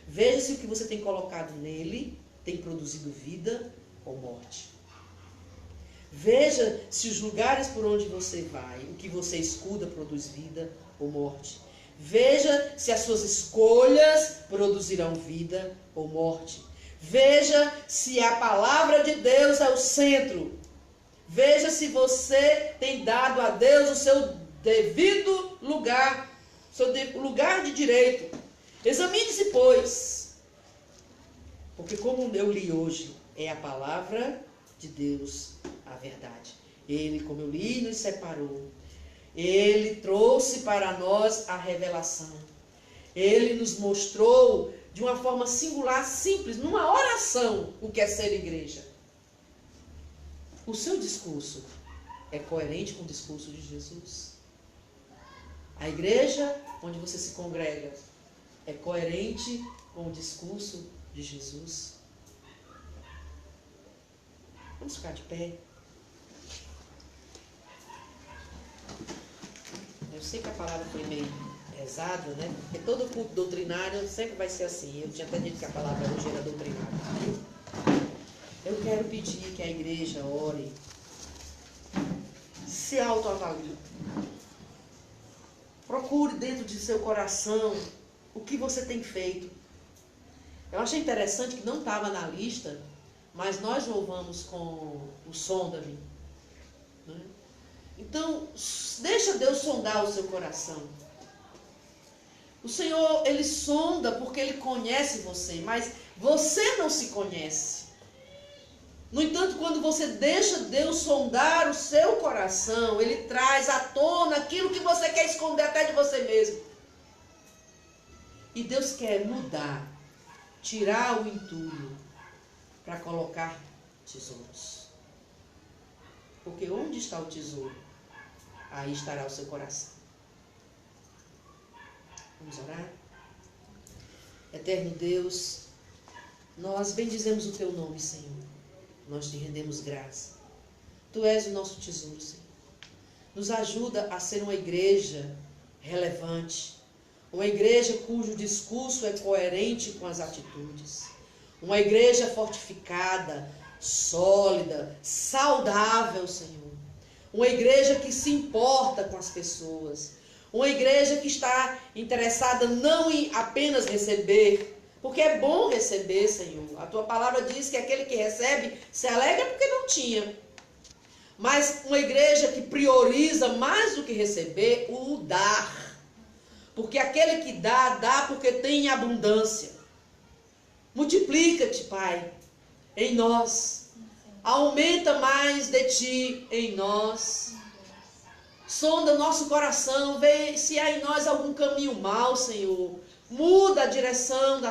Veja se o que você tem colocado nele tem produzido vida ou morte. Veja se os lugares por onde você vai, o que você escuta produz vida ou morte. Veja se as suas escolhas produzirão vida ou morte. Veja se a palavra de Deus é o centro. Veja se você tem dado a Deus o seu devido lugar, seu lugar de direito. Examine-se, pois. Porque como eu li hoje, é a palavra de Deus a verdade. Ele, como eu li, nos separou. Ele trouxe para nós a revelação. Ele nos mostrou de uma forma singular, simples, numa oração, o que é ser igreja. O seu discurso é coerente com o discurso de Jesus? A igreja onde você se congrega é coerente com o discurso de Jesus? Vamos ficar de pé. Eu sei que a palavra foi meio pesada, né? Porque todo culto doutrinário sempre vai ser assim. Eu tinha até dito que a palavra hoje era doutrinária. Eu quero pedir que a igreja ore, se autoavalie. Procure dentro de seu coração o que você tem feito. Eu achei interessante que não estava na lista, mas nós louvamos com o Sonda-me. Né? Então, deixa Deus sondar o seu coração. O Senhor, Ele sonda porque Ele conhece você, mas você não se conhece. No entanto, quando você deixa Deus sondar o seu coração, Ele traz à tona aquilo que você quer esconder até de você mesmo. E Deus quer mudar, tirar o entulho para colocar tesouros. Porque onde está o tesouro, aí estará o seu coração. Vamos orar? Eterno Deus, nós bendizemos o Teu nome, Senhor. Nós te rendemos graça. Tu és o nosso tesouro, Senhor. Nos ajuda a ser uma igreja relevante. Uma igreja cujo discurso é coerente com as atitudes. Uma igreja fortificada, sólida, saudável, Senhor. Uma igreja que se importa com as pessoas. Uma igreja que está interessada não em apenas receber, porque é bom receber, Senhor. A Tua palavra diz que aquele que recebe se alegra porque não tinha. mas uma igreja que prioriza mais do que receber o dar. Porque aquele que dá, dá porque tem abundância. Multiplica-te, Pai, em nós. Aumenta mais de Ti em nós. Sonda nosso coração, vê se há em nós algum caminho mau, Senhor. Muda a direção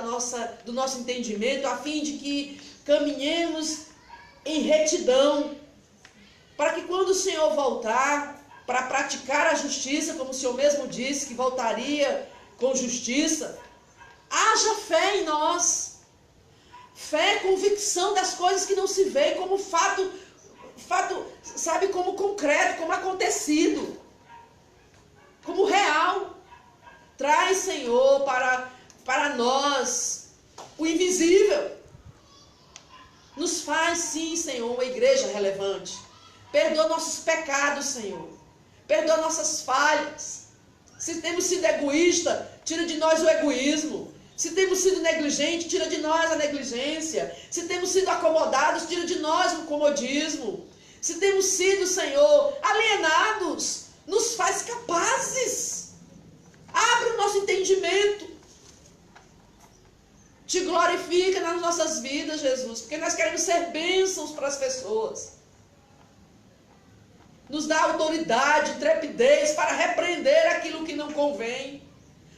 do nosso entendimento, a fim de que caminhemos em retidão, para que quando o Senhor voltar para praticar a justiça, como o Senhor mesmo disse que voltaria com justiça, haja fé em nós. Fé, convicção das coisas que não se vê, como fato, sabe, como concreto, como acontecido, como real. Traz, Senhor, para nós o invisível. Nos faz, sim, Senhor, uma igreja relevante. Perdoa nossos pecados, Senhor. Perdoa nossas falhas. Se temos sido egoístas, tira de nós o egoísmo. Se temos sido negligentes, tira de nós a negligência. Se temos sido acomodados, tira de nós o comodismo. Se temos sido, Senhor, alienados, nos faz capazes. Abre o nosso entendimento. Te glorifica nas nossas vidas, Jesus, porque nós queremos ser bênçãos para as pessoas. Nos dá autoridade, trepidez para repreender aquilo que não convém.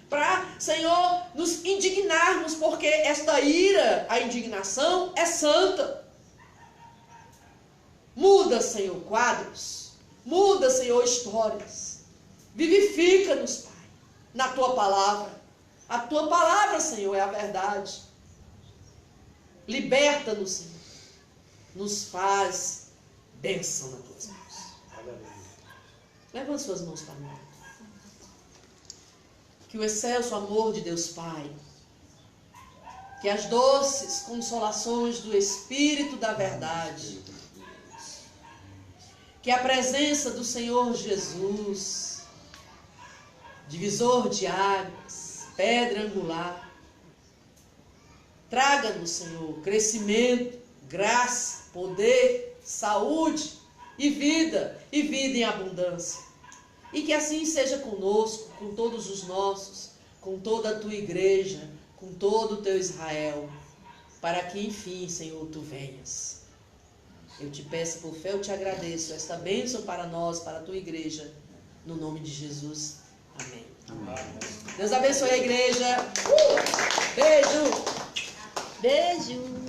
Para, Senhor, nos indignarmos, porque esta ira, a indignação, é santa. Muda, Senhor, quadros. Muda, Senhor, histórias. Vivifica-nos, Pai, na Tua palavra. A Tua palavra, Senhor, é a verdade. Liberta-nos, Senhor. Nos faz bênção nas Tuas mãos. Levanta suas mãos para mim. Que o excelso amor de Deus Pai, que as doces consolações do Espírito da verdade, que a presença do Senhor Jesus, divisor de águas, pedra angular, traga-nos, Senhor, crescimento, graça, poder, saúde e vida em abundância. E que assim seja conosco, com todos os nossos, com toda a Tua igreja, com todo o Teu Israel, para que enfim, Senhor, Tu venhas. Eu te peço por fé, eu te agradeço esta bênção para nós, para a Tua igreja, no nome de Jesus. Amém. Amém. Deus abençoe a igreja. Beijo. Beijo.